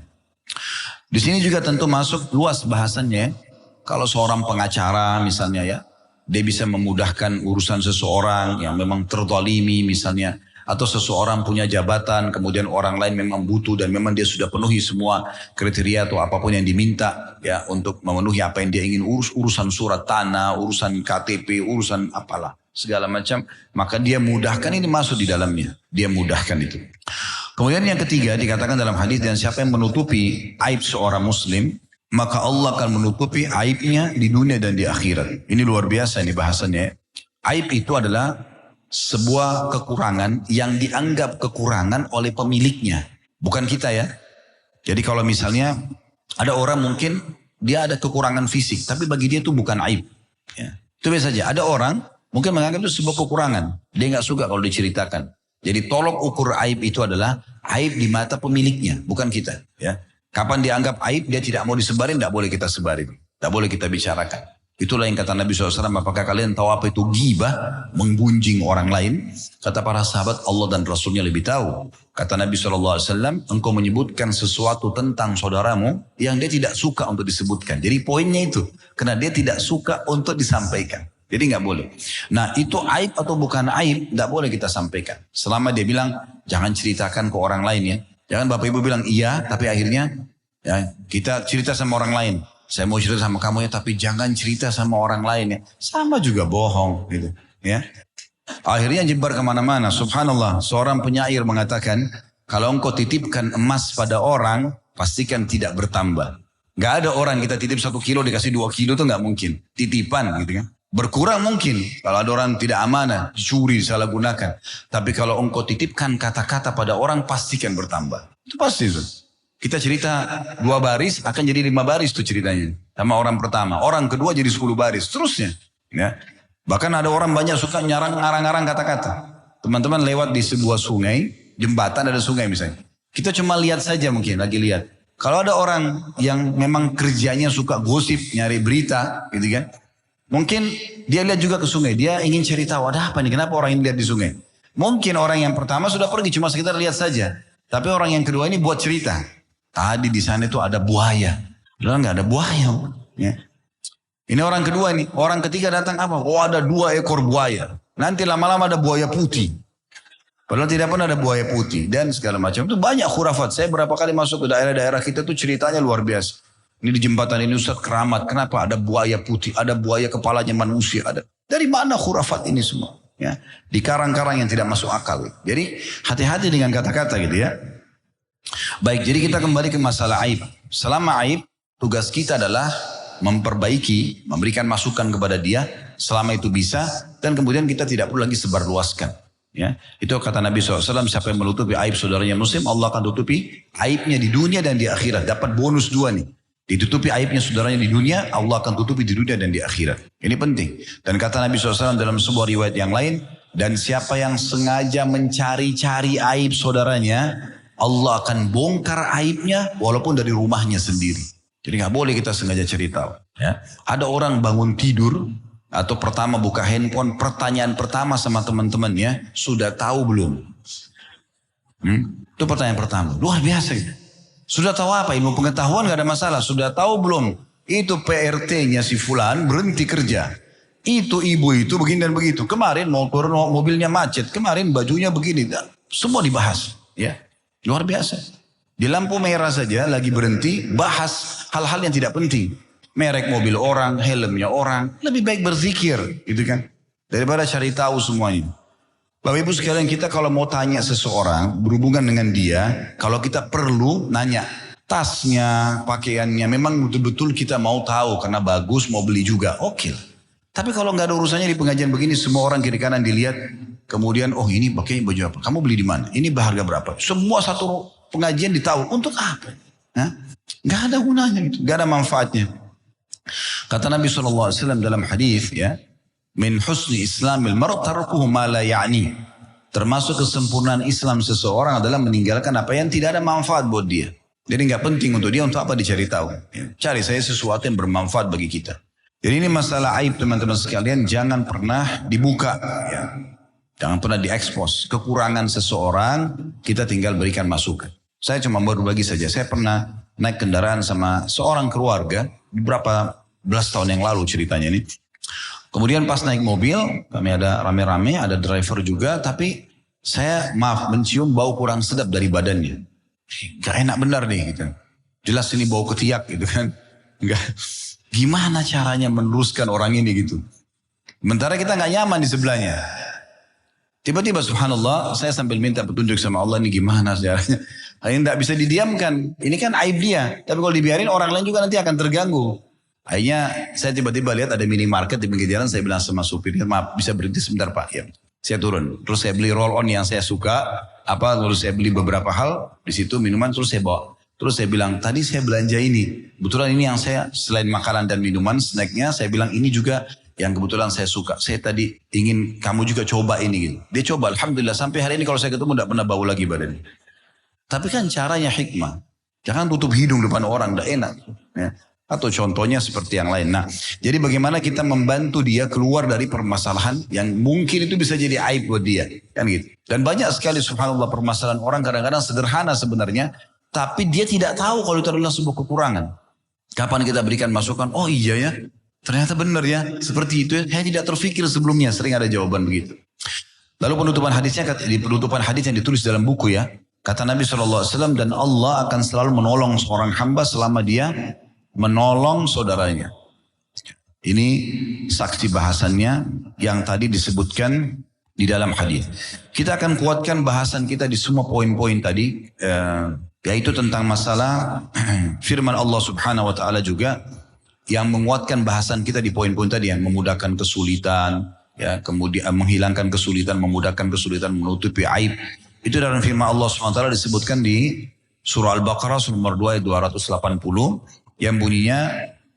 S1: Di sini juga tentu masuk luas bahasannya. Kalau seorang pengacara misalnya ya, dia bisa memudahkan urusan seseorang yang memang terzalimi misalnya. Atau seseorang punya jabatan, kemudian orang lain memang butuh dan memang dia sudah penuhi semua kriteria atau apapun yang diminta ya untuk memenuhi apa yang dia ingin urusan surat tanah, urusan KTP, urusan apalah segala macam, maka dia mudahkan, ini masuk di dalamnya, dia mudahkan itu. Kemudian yang ketiga dikatakan dalam hadis, dan siapa yang menutupi aib seorang muslim, maka Allah akan menutupi aibnya di dunia dan di akhirat. Ini luar biasa ini bahasannya. Aib itu adalah sebuah kekurangan yang dianggap kekurangan oleh pemiliknya. Bukan kita ya. Jadi kalau misalnya ada orang mungkin dia ada kekurangan fisik, tapi bagi dia itu bukan aib. Ya. Itu biasa saja. Ada orang mungkin menganggap itu sebuah kekurangan. Dia nggak suka kalau diceritakan. Jadi tolok ukur aib itu adalah aib di mata pemiliknya, bukan kita. Ya. Kapan dianggap aib, dia tidak mau disebarin, tidak boleh kita sebarin. Tidak boleh kita bicarakan. Itulah yang kata Nabi SAW, apakah kalian tahu apa itu ghibah, menggunjing orang lain? Kata para sahabat, Allah dan Rasulnya lebih tahu. Kata Nabi SAW, engkau menyebutkan sesuatu tentang saudaramu yang dia tidak suka untuk disebutkan. Jadi poinnya itu, karena dia tidak suka untuk disampaikan. Jadi nggak boleh. Nah itu aib atau bukan aib, nggak boleh kita sampaikan. Selama dia bilang, jangan ceritakan ke orang lain ya. Jangan bapak ibu bilang iya, tapi akhirnya ya, kita cerita sama orang lain. Saya mau cerita sama kamu ya, tapi jangan cerita sama orang lain ya. Sama juga bohong gitu ya. Akhirnya nyebar kemana-mana. Subhanallah, seorang penyair mengatakan, kalau engkau titipkan emas pada orang, pastikan tidak bertambah. Gak ada orang kita titip 1 kilo dikasih 2 kilo itu gak mungkin. Titipan gitu kan. Berkurang mungkin kalau ada orang tidak amanah, dicuri, salah gunakan. Tapi kalau engkau titipkan kata-kata pada orang, pastikan bertambah. Itu pasti itu. Kita cerita 2 baris akan jadi 5 baris tuh ceritanya. Sama orang pertama. Orang kedua jadi 10 baris. Terusnya. Ya. Bahkan ada orang banyak suka ngarang-ngarang kata-kata. Teman-teman lewat di sebuah sungai, jembatan ada sungai misalnya. Kita cuma lihat saja mungkin, lagi lihat. Kalau ada orang yang memang kerjanya suka gosip, nyari berita gitu kan. Mungkin dia lihat juga ke sungai. Dia ingin cari tahu ada apa nih, kenapa orang ini lihat di sungai. Mungkin orang yang pertama sudah pergi cuma sekitar lihat saja. Tapi orang yang kedua ini buat cerita. Tadi di sana itu ada buaya. Padahal nggak ada buaya. Ya. Ini orang kedua ini. Orang ketiga datang apa? Oh ada 2 ekor buaya. Nanti lama-lama ada buaya putih. Padahal tidak pernah ada buaya putih. Dan segala macam. Itu banyak khurafat. Saya berapa kali masuk ke daerah-daerah kita tuh ceritanya luar biasa. Ini di jembatan ini Ustaz keramat. Kenapa? Ada buaya putih. Ada buaya kepalanya manusia. Ada. Dari mana khurafat ini semua? Ya. Di karang-karang yang tidak masuk akal. Jadi hati-hati dengan kata-kata gitu ya. Baik, jadi kita kembali ke masalah aib. Selama aib, tugas kita adalah memperbaiki, memberikan masukan kepada dia selama itu bisa. Dan kemudian kita tidak perlu lagi sebarluaskan. Ya. Itu kata Nabi SAW, siapa yang menutupi aib saudaranya muslim, Allah akan tutupi aibnya di dunia dan di akhirat. Dapat bonus 2 nih. Ditutupi aibnya saudaranya di dunia, Allah akan tutupi di dunia dan di akhirat. Ini penting. Dan kata Nabi SAW dalam sebuah riwayat yang lain, dan siapa yang sengaja mencari-cari aib saudaranya, Allah akan bongkar aibnya walaupun dari rumahnya sendiri. Jadi gak boleh kita sengaja cari tahu. Ya. Ada orang bangun tidur, atau pertama buka handphone, pertanyaan pertama sama teman-temannya, sudah tahu belum? Itu pertanyaan pertama. Luar biasa gitu. Sudah tahu apa? Ilmu pengetahuan gak ada masalah. Sudah tahu belum? Itu PRT-nya si Fulan berhenti kerja. Itu ibu itu begini dan begitu. Kemarin mobilnya macet. Kemarin bajunya begini. Semua dibahas. Ya, luar biasa. Di lampu merah saja lagi berhenti. Bahas hal-hal yang tidak penting. Merek mobil orang, helmnya orang. Lebih baik berzikir. Gitu kan. Daripada cari tahu semuanya. Bapak ibu sekalian, kita kalau mau tanya seseorang berhubungan dengan dia, kalau kita perlu nanya tasnya, pakaiannya, memang betul-betul kita mau tahu karena bagus mau beli juga, oke. Tapi kalau nggak ada urusannya di pengajian begini, semua orang kiri kanan dilihat, kemudian oh ini pakai baju apa? Kamu beli di mana? Ini harga berapa? Semua satu pengajian ditahu untuk apa? Nggak ada gunanya itu, nggak ada manfaatnya. Kata Nabi SAW dalam hadis ya. Min husni islamil mar' tarkuhu ma la ya'ni. Termasuk kesempurnaan Islam seseorang adalah meninggalkan apa yang tidak ada manfaat buat dia. Jadi nggak penting untuk dia, untuk apa dicari tahu. Cari saya sesuatu yang bermanfaat bagi kita. Jadi ini masalah aib teman-teman sekalian, jangan pernah dibuka. Ya. Jangan pernah diekspos. Kekurangan seseorang kita tinggal berikan masukan. Saya cuma baru bagi saja. Saya pernah naik kendaraan sama seorang keluarga beberapa belas tahun yang lalu ceritanya ini. Kemudian pas naik mobil, kami ada rame-rame, ada driver juga, tapi saya mencium bau kurang sedap dari badannya. Gak enak benar nih gitu. Jelas ini bau ketiak gitu kan. Enggak. Gimana caranya meneruskan orang ini gitu. Sementara kita gak nyaman di sebelahnya. Tiba-tiba subhanallah, saya sambil minta petunjuk sama Allah, ini gimana sejarahnya. Yang tidak bisa didiamkan. Ini kan aib dia. Tapi kalau dibiarin orang lain juga nanti akan terganggu. Akhirnya saya tiba-tiba lihat ada minimarket di pinggir jalan. Saya bilang sama supirnya, maaf bisa berhenti sebentar Pak. Ya. Saya turun. Terus saya beli roll on yang saya suka. Terus saya beli beberapa hal. Di situ minuman terus saya bawa. Terus saya bilang, tadi saya belanja ini. Kebetulan ini yang saya, selain makanan dan minuman, snacknya, saya bilang ini juga yang kebetulan saya suka. Saya tadi ingin kamu juga coba ini. Gitu. Dia coba, Alhamdulillah. Sampai hari ini kalau saya ketemu, tidak pernah bau lagi badannya. Tapi kan caranya hikmah. Jangan tutup hidung depan orang, tidak enak. Ya. Atau contohnya seperti yang lain. Nah, jadi bagaimana kita membantu dia keluar dari permasalahan yang mungkin itu bisa jadi aib buat dia. Kan gitu. Dan banyak sekali subhanallah permasalahan orang kadang-kadang sederhana sebenarnya. Tapi dia tidak tahu kalau itu adalah sebuah kekurangan. Kapan kita berikan masukan, oh iya ya, ternyata benar ya, seperti itu ya. Saya tidak terfikir sebelumnya, sering ada jawaban begitu. Lalu penutupan hadisnya, di penutupan hadis yang ditulis dalam buku ya, kata Nabi SAW, dan Allah akan selalu menolong seorang hamba selama dia menolong saudaranya. Ini saksi bahasannya yang tadi disebutkan di dalam hadis. Kita akan kuatkan bahasan kita di semua poin-poin tadi, yaitu tentang masalah firman Allah Subhanahu wa taala juga yang menguatkan bahasan kita di poin-poin tadi, yang memudahkan kesulitan, ya, kemudian menghilangkan kesulitan, memudahkan kesulitan, menutupi aib. Itu dalam firman Allah Subhanahu wa taala disebutkan di surah Al-Baqarah surah nomor 2 ayat 280 yang bunyinya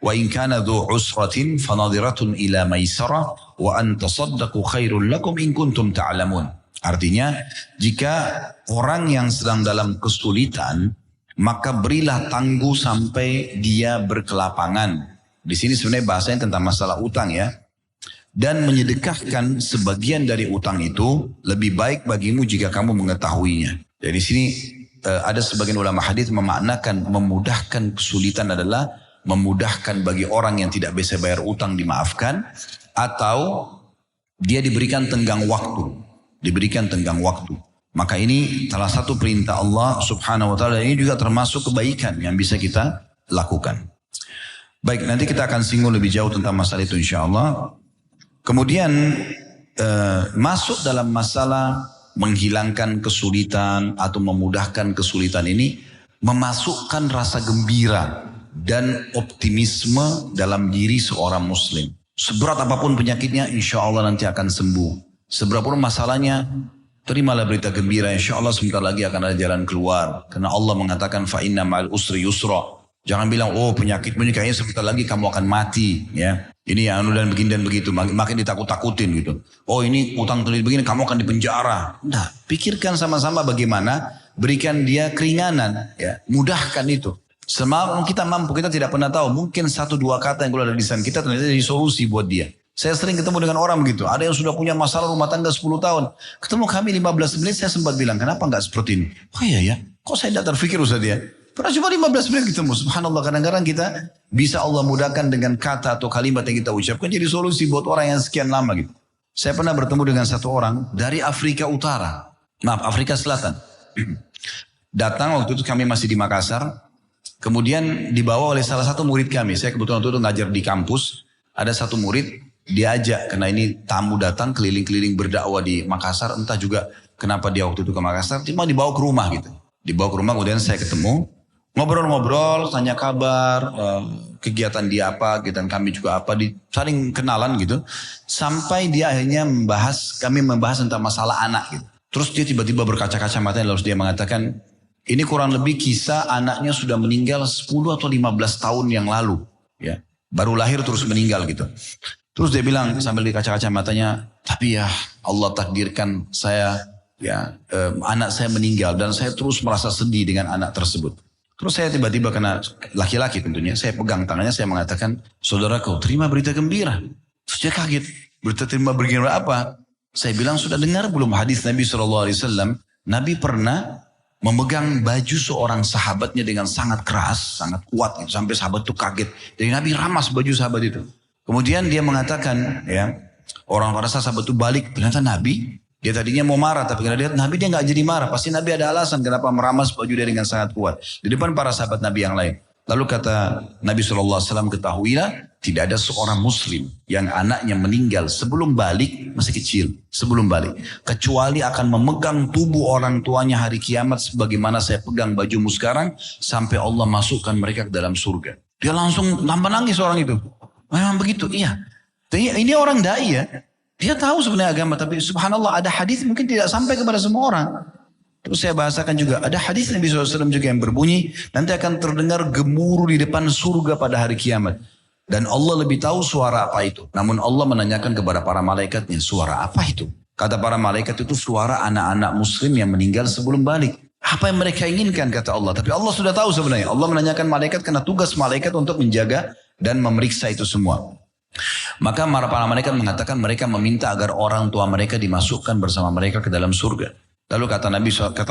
S1: wa in kana dzu usratin fanadhiratun ila maisarah wa an tasaddaqu khairul lakum in kuntum ta'lamun. Artinya, jika orang yang sedang dalam kesulitan, maka berilah tangguh sampai dia berkelapangan. Di sini sebenarnya bahasanya tentang masalah utang ya. Dan menyedekahkan sebagian dari utang itu lebih baik bagimu jika kamu mengetahuinya. Jadi di sini ada sebagian ulama hadis memaknakan memudahkan kesulitan adalah memudahkan bagi orang yang tidak bisa bayar utang dimaafkan, atau dia diberikan tenggang waktu. Diberikan tenggang waktu. Maka ini salah satu perintah Allah Subhanahu wa taala, ini juga termasuk kebaikan yang bisa kita lakukan. Baik, nanti kita akan singgung lebih jauh tentang masalah itu insyaallah. Kemudian masuk dalam masalah menghilangkan kesulitan atau memudahkan kesulitan ini, memasukkan rasa gembira dan optimisme dalam diri seorang muslim. Seberat apapun penyakitnya, insyaallah nanti akan sembuh. Seberapapun masalahnya, terimalah berita gembira. Insya Allah sebentar lagi akan ada jalan keluar. Karena Allah mengatakan fa inna ma'al usri yusra. Jangan bilang, oh penyakitmu ini kayaknya sebentar lagi kamu akan mati. Ya, ini anu dan begini dan begitu. Makin ditakut-takutin gitu. Oh ini utang terlilit begini, kamu akan dipenjara. Nah, pikirkan sama-sama bagaimana berikan dia keringanan. Ya, mudahkan itu. Semua kita mampu, kita tidak pernah tahu. Mungkin 1-2 kata yang keluar dari lisan kita ternyata jadi solusi buat dia. Saya sering ketemu dengan orang begitu. Ada yang sudah punya masalah rumah tangga 10 tahun. Ketemu kami 15 menit, saya sempat bilang, kenapa enggak seperti ini? Oh iya ya, kok saya tidak terfikir Ustaz ya? Pernah cuma 15 menit ketemu. Subhanallah, kadang-kadang kita bisa Allah mudahkan dengan kata atau kalimat yang kita ucapkan jadi solusi buat orang yang sekian lama gitu. Saya pernah bertemu dengan satu orang dari Afrika Utara. Maaf, Afrika Selatan. Datang waktu itu kami masih di Makassar. Kemudian dibawa oleh salah satu murid kami. Saya kebetulan waktu itu ngajar di kampus. Ada satu murid. Diajak, karena ini tamu datang keliling-keliling berdakwah di Makassar, entah juga kenapa dia waktu itu ke Makassar, cuma dibawa ke rumah gitu. Dibawa ke rumah, kemudian saya ketemu, ngobrol-ngobrol, tanya kabar, kegiatan dia apa, kegiatan kami juga apa, saling kenalan gitu. Sampai dia akhirnya kami membahas tentang masalah anak gitu. Terus dia tiba-tiba berkaca-kaca matanya, lalu dia mengatakan, ini kurang lebih kisah anaknya sudah meninggal 10 atau 15 tahun yang lalu. Ya, baru lahir terus meninggal gitu. Terus dia bilang sambil di kaca-kaca matanya, tapi ya Allah takdirkan saya, ya anak saya meninggal dan saya terus merasa sedih dengan anak tersebut. Terus saya tiba-tiba kena laki-laki tentunya, saya pegang tangannya, saya mengatakan, saudaraku terima berita gembira. Terus dia kaget, berita terima gembira apa? Saya bilang sudah dengar belum hadis Nabi SAW? Nabi pernah memegang baju seorang sahabatnya dengan sangat keras, sangat kuat, sampai sahabat itu kaget. Jadi Nabi ramas baju sahabat itu. Kemudian dia mengatakan, ya, orang pada sahabat itu balik, ternyata Nabi, dia tadinya mau marah, tapi karena dia Nabi dia nggak jadi marah, pasti Nabi ada alasan kenapa meramas baju dia dengan sangat kuat di depan para sahabat Nabi yang lain. Lalu kata Nabi SAW, ketahuilah tidak ada seorang muslim yang anaknya meninggal sebelum balik, masih kecil, sebelum balik. Kecuali akan memegang tubuh orang tuanya hari kiamat sebagaimana saya pegang bajumu sekarang, sampai Allah masukkan mereka ke dalam surga. Dia langsung tambah nangis orang itu. Memang begitu, iya. Ini orang dai ya. Dia tahu sebenarnya agama, tapi subhanallah ada hadis mungkin tidak sampai kepada semua orang. Terus saya bahasakan juga, ada hadis Nabi SAW juga yang berbunyi, nanti akan terdengar gemuruh di depan surga pada hari kiamat. Dan Allah lebih tahu suara apa itu. Namun Allah menanyakan kepada para malaikatnya, suara apa itu? Kata para malaikat itu suara anak-anak muslim yang meninggal sebelum balik. Apa yang mereka inginkan kata Allah. Tapi Allah sudah tahu sebenarnya. Allah menanyakan malaikat karena tugas malaikat untuk menjaga dan memeriksa itu semua. Maka para malaikat mengatakan mereka meminta agar orang tua mereka dimasukkan bersama mereka ke dalam surga. Lalu kata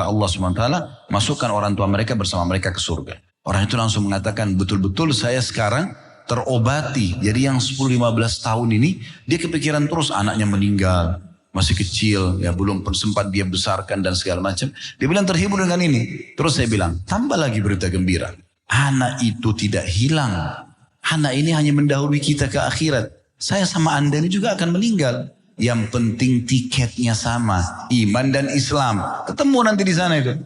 S1: Allah SWT, masukkan orang tua mereka bersama mereka ke surga. Orang itu langsung mengatakan, betul-betul saya sekarang terobati. Jadi yang 10-15 tahun ini, dia kepikiran terus anaknya meninggal. Masih kecil, ya belum sempat dia besarkan dan segala macam. Dia bilang terhibur dengan ini. Terus saya bilang, tambah lagi berita gembira. Anak itu tidak hilang. Anak ini hanya mendahului kita ke akhirat. Saya sama anda ini juga akan meninggal. Yang penting tiketnya sama. Iman dan Islam. Ketemu nanti di sana itu.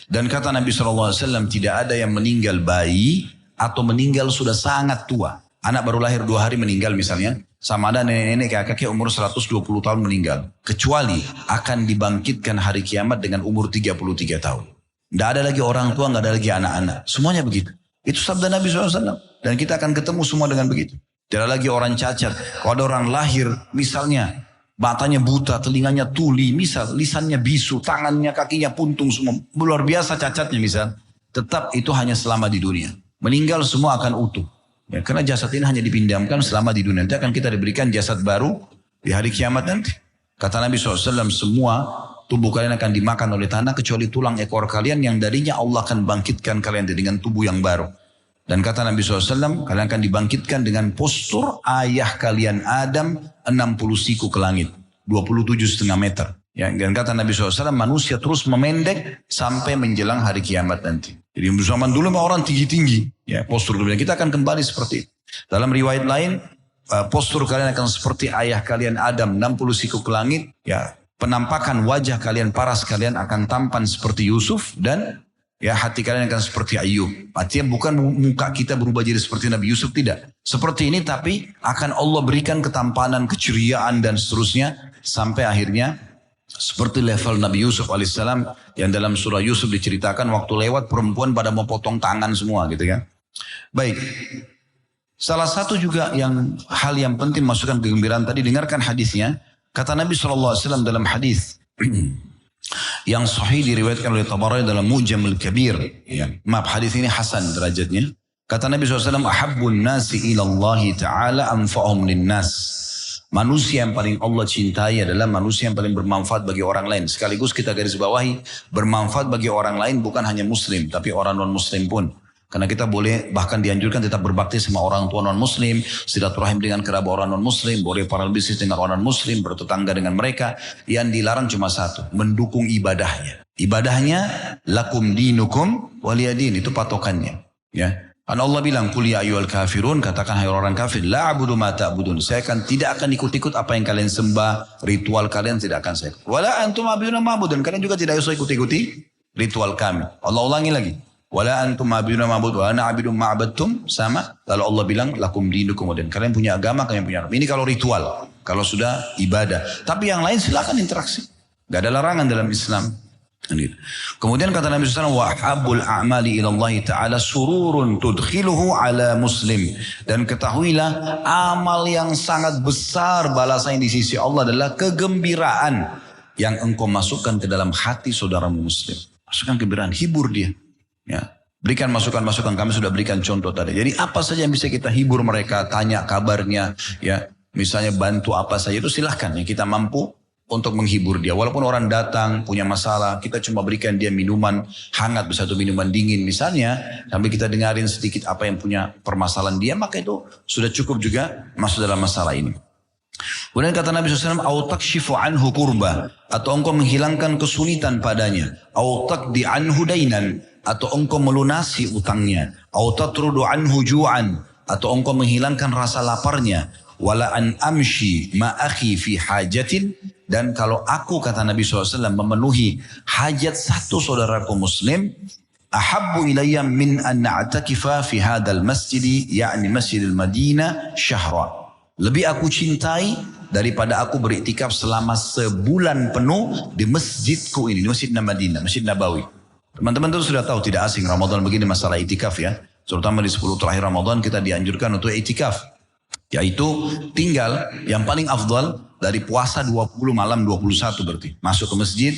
S1: Dan kata Nabi SAW, tidak ada yang meninggal bayi atau meninggal sudah sangat tua. Anak baru lahir 2 hari meninggal misalnya. Sama ada nenek-nenek kakek umur 120 tahun meninggal. Kecuali akan dibangkitkan hari kiamat dengan umur 33 tahun. Tidak ada lagi orang tua, nggak ada lagi anak-anak. Semuanya begitu. Itu sabda Nabi SAW. Dan kita akan ketemu semua dengan begitu. Tidak lagi orang cacat. Kalau ada orang lahir misalnya, matanya buta, telinganya tuli, misal lisannya bisu, tangannya, kakinya puntung semua. Luar biasa cacatnya misal. Tetap itu hanya selama di dunia. Meninggal semua akan utuh. Ya, karena jasad ini hanya dipindamkan selama di dunia. Nanti akan kita diberikan jasad baru di hari kiamat nanti. Kata Nabi SAW, semua tubuh kalian akan dimakan oleh tanah kecuali tulang ekor kalian yang darinya Allah akan bangkitkan kalian dengan tubuh yang baru. Dan kata Nabi SAW, kalian akan dibangkitkan dengan postur ayah kalian Adam 60 siku ke langit. 27,5 meter. Ya, dan kata Nabi SAW, manusia terus memendek sampai menjelang hari kiamat nanti. Jadi zaman dulu orang tinggi-tinggi. Ya, postur dunia kita akan kembali seperti itu. Dalam riwayat lain, postur kalian akan seperti ayah kalian Adam 60 siku ke langit. Ya, penampakan wajah kalian, paras kalian akan tampan seperti Yusuf. Dan ya, hati kalian akan seperti Ayub. Artinya bukan muka kita berubah jadi seperti Nabi Yusuf, tidak. Seperti ini tapi akan Allah berikan ketampanan, keceriaan dan seterusnya. Sampai akhirnya seperti level Nabi Yusuf alaihissalam yang dalam surah Yusuf diceritakan waktu lewat perempuan pada mau potong tangan semua gitu kan. Baik. Salah satu juga hal yang penting masukkan kegembiraan tadi, dengarkan hadisnya. Kata Nabi SAW dalam hadis yang sahih diriwayatkan oleh Tabarani dalam Mu'jamul Kabir. Ya. Maaf, hadis ini hasan derajatnya. Kata Nabi SAW, ahabbun nasi ilallahi ta'ala anfa'hum linnas. Manusia yang paling Allah cintai adalah manusia yang paling bermanfaat bagi orang lain. Sekaligus kita garis bawahi, bermanfaat bagi orang lain bukan hanya muslim, tapi orang non-muslim pun. Karena kita boleh bahkan dianjurkan tetap berbakti sama orang tua non-muslim, silaturahim dengan kerabat orang non-muslim, boleh para bisnis dengan orang non-muslim, bertetangga dengan mereka. Yang dilarang cuma satu, mendukung ibadahnya. Ibadahnya, lakum dinukum waliyadin, itu patokannya. Ya. Karena Allah bilang, Qul ya ayyuhal kafirun, katakan hai orang kafir, la abudu ma ta'budun. Saya tidak akan ikut-ikut apa yang kalian sembah, ritual kalian tidak akan saya. Wala antum abiduna ma'budun, kalian juga tidak usah ikuti ritual kami. Allah ulangi lagi. Wala antum abiduna ma'bud wa ana abidun ma'abadtum, sama. Lalu Allah bilang, lakum dinukum dan kalian punya agama, kalian punya agama. Ini kalau ritual, kalau sudah ibadah. Tapi yang lain silakan interaksi. Gak ada larangan dalam Islam. Kemudian kata Nabi SAW, wa habbul a'mali ilallahi ta'ala sururun tudkhiluhu ala muslim. Dan ketahuilah amal yang sangat besar balasannya di sisi Allah adalah kegembiraan yang engkau masukkan ke dalam hati saudaramu muslim. Masukkan kegembiraan, hibur dia. Ya. Berikan masukan-masukan, kami sudah berikan contoh tadi. Jadi apa saja yang bisa kita hibur mereka, tanya kabarnya, ya, misalnya bantu apa saja itu silahkan, yang kita mampu untuk menghibur dia. Walaupun orang datang punya masalah, kita cuma berikan dia minuman hangat, satu minuman dingin misalnya, sambil kita dengarin sedikit apa yang punya permasalahan dia, maka itu sudah cukup juga masuk dalam masalah ini. Kemudian kata Nabi SAW, au takshifu anhu kurba, atau engkau menghilangkan kesulitan padanya, au taqdi anhu dainan, atau engkau melunasi utangnya, au tatrudu anhu ju'an, atau engkau menghilangkan rasa laparnya, wala an amshi ma akhi fi hajatin, dan kalau aku kata Nabi SAW memenuhi hajat satu saudaraku muslim, ahabbu ilayya min an na'takifa fi hadal masjidi, yakni masjidil Madinah syahra. Lebih aku cintai daripada aku beriktikaf selama sebulan penuh di masjidku ini, di Masjid Madinah, Masjid Nabawi. Teman-teman itu sudah tahu, tidak asing Ramadan begini masalah itikaf ya. Terutama di 10 terakhir Ramadan kita dianjurkan untuk itikaf. Yaitu tinggal yang paling afdal dari puasa 20 malam 21 berarti. Masuk ke masjid,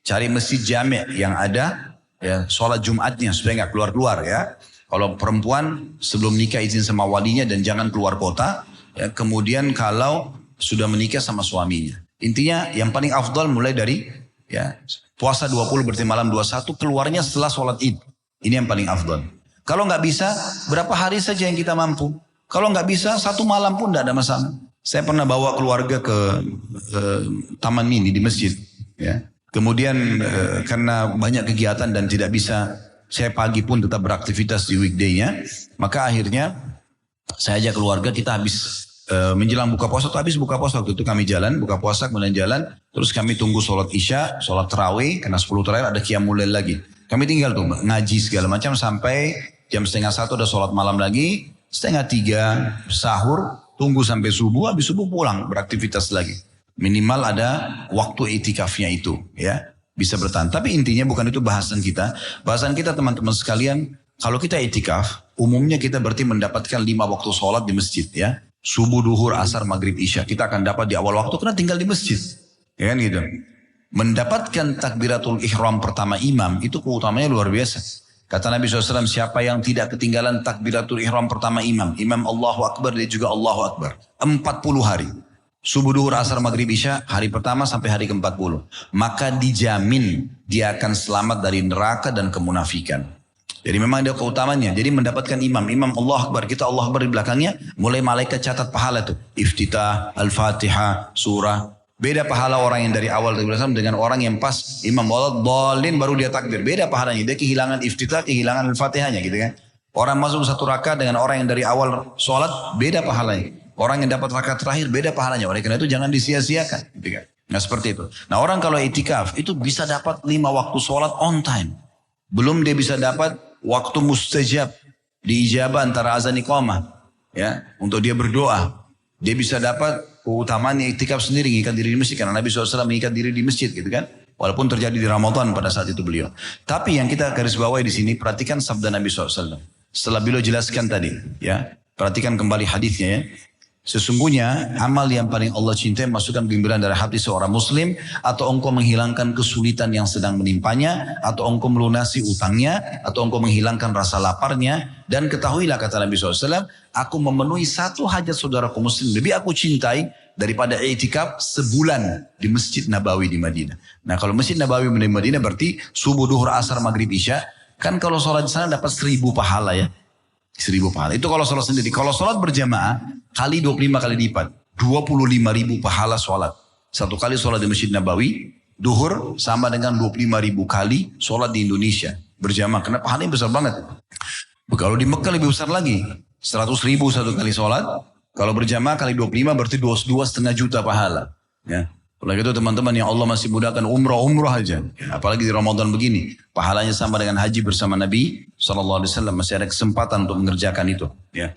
S1: cari masjid jami' yang ada ya, sholat Jumatnya supaya nggak keluar-keluar ya. Kalau perempuan sebelum nikah izin sama walinya dan jangan keluar kota. Ya, kemudian kalau sudah menikah sama suaminya. Intinya yang paling afdal mulai dari ya, puasa 20 berarti malam 21, keluarnya setelah sholat id. Ini yang paling afdal. Kalau nggak bisa, berapa hari saja yang kita mampu. Kalau nggak bisa, satu malam pun tidak ada masalah. Saya pernah bawa keluarga ke taman mini di masjid. Ya. Kemudian karena banyak kegiatan dan tidak bisa, saya pagi pun tetap beraktivitas di weekday-nya. Maka akhirnya saya ajak keluarga, kita habis menjelang buka puasa, habis buka puasa waktu itu kami jalan, buka puasa kemudian jalan. Terus kami tunggu sholat isya, sholat tarawih, karena 10 terakhir ada qiyamul lail lagi. Kami tinggal tuh ngaji segala macam sampai jam 12:30 ada sholat malam lagi. 2:30 sahur, tunggu sampai subuh, habis subuh pulang beraktivitas lagi. Minimal ada waktu itikafnya itu ya, bisa bertahan. Tapi intinya bukan itu bahasan kita. Bahasan kita teman-teman sekalian, kalau kita itikaf, umumnya kita berarti mendapatkan 5 waktu sholat di masjid ya. Subuh, duhur, asar, maghrib, isya. Kita akan dapat di awal waktu karena tinggal di masjid. Ya kan gitu. Mendapatkan takbiratul ihram pertama imam itu keutamanya luar biasa. Kata Nabi SAW, siapa yang tidak ketinggalan takbiratul ihram pertama imam. Imam Allahu Akbar, dia juga Allahu Akbar. 40 hari. Subuh, duhur, asar, maghrib, isya, hari pertama sampai hari ke-40. Maka dijamin dia akan selamat dari neraka dan kemunafikan. Jadi memang ada keutamanya. Jadi mendapatkan imam. Imam Allah Akbar, kita Allah Akbar di belakangnya. Mulai malaikat catat pahala tuh. Iftitah, Al-Fatihah, surah. Beda pahala orang yang dari awal dengan orang yang pas imam Allah dhalin baru dia takbir. Beda pahalanya. Dia kehilangan iftitah, kehilangan Al-Fatihahnya gitu kan. Orang masuk satu rakaat dengan orang yang dari awal sholat, beda pahalanya. Orang yang dapat rakaat terakhir, beda pahalanya. Oleh karena itu jangan disia-siakan. Gitu kan. Nah seperti itu. Nah orang kalau itikaf itu bisa dapat 5 waktu sholat on time. Belum dia bisa dapat waktu mustajab. Diijabah antara azan iqamah. Ya, untuk dia berdoa. Dia bisa dapat keutamaan iktikaf sendiri, mengikat diri di masjid. Karena Nabi SAW mengikat diri di masjid gitu kan. Walaupun terjadi di Ramadan pada saat itu beliau. Tapi yang kita garis bawahi di sini, perhatikan sabda Nabi SAW. Setelah beliau jelaskan tadi, ya, perhatikan kembali hadisnya ya. Sesungguhnya amal yang paling Allah cintai masukkan gembira dari hati seorang muslim, atau engkau menghilangkan kesulitan yang sedang menimpanya, atau engkau melunasi utangnya, atau engkau menghilangkan rasa laparnya. Dan ketahuilah kata Nabi SAW, aku memenuhi satu hajat saudaraku muslim lebih aku cintai daripada i'tikaf sebulan di Masjid Nabawi di Madinah. Nah kalau Masjid Nabawi di Madinah berarti subuh, duhur, asar, maghrib, isya. Kan kalau sholat di sana dapat 1000 pahala ya. 1000 pahala. Itu kalau sholat sendiri. Kalau sholat berjamaah, kali 25 kali lipat. 25.000 pahala sholat. Satu kali sholat di Masjid Nabawi, duhur sama dengan 25.000 kali sholat di Indonesia. Berjamaah. Karena pahalanya besar banget. Kalau di Mekah lebih besar lagi. 100.000 satu kali sholat. Kalau berjamaah kali 25 berarti 2,5 juta pahala. Ya. Oleh itu teman-teman yang Allah masih mudahkan umrah aja. Apalagi di Ramadan begini. Pahalanya sama dengan haji bersama Nabi SAW. Masih ada kesempatan untuk mengerjakan itu. Ya.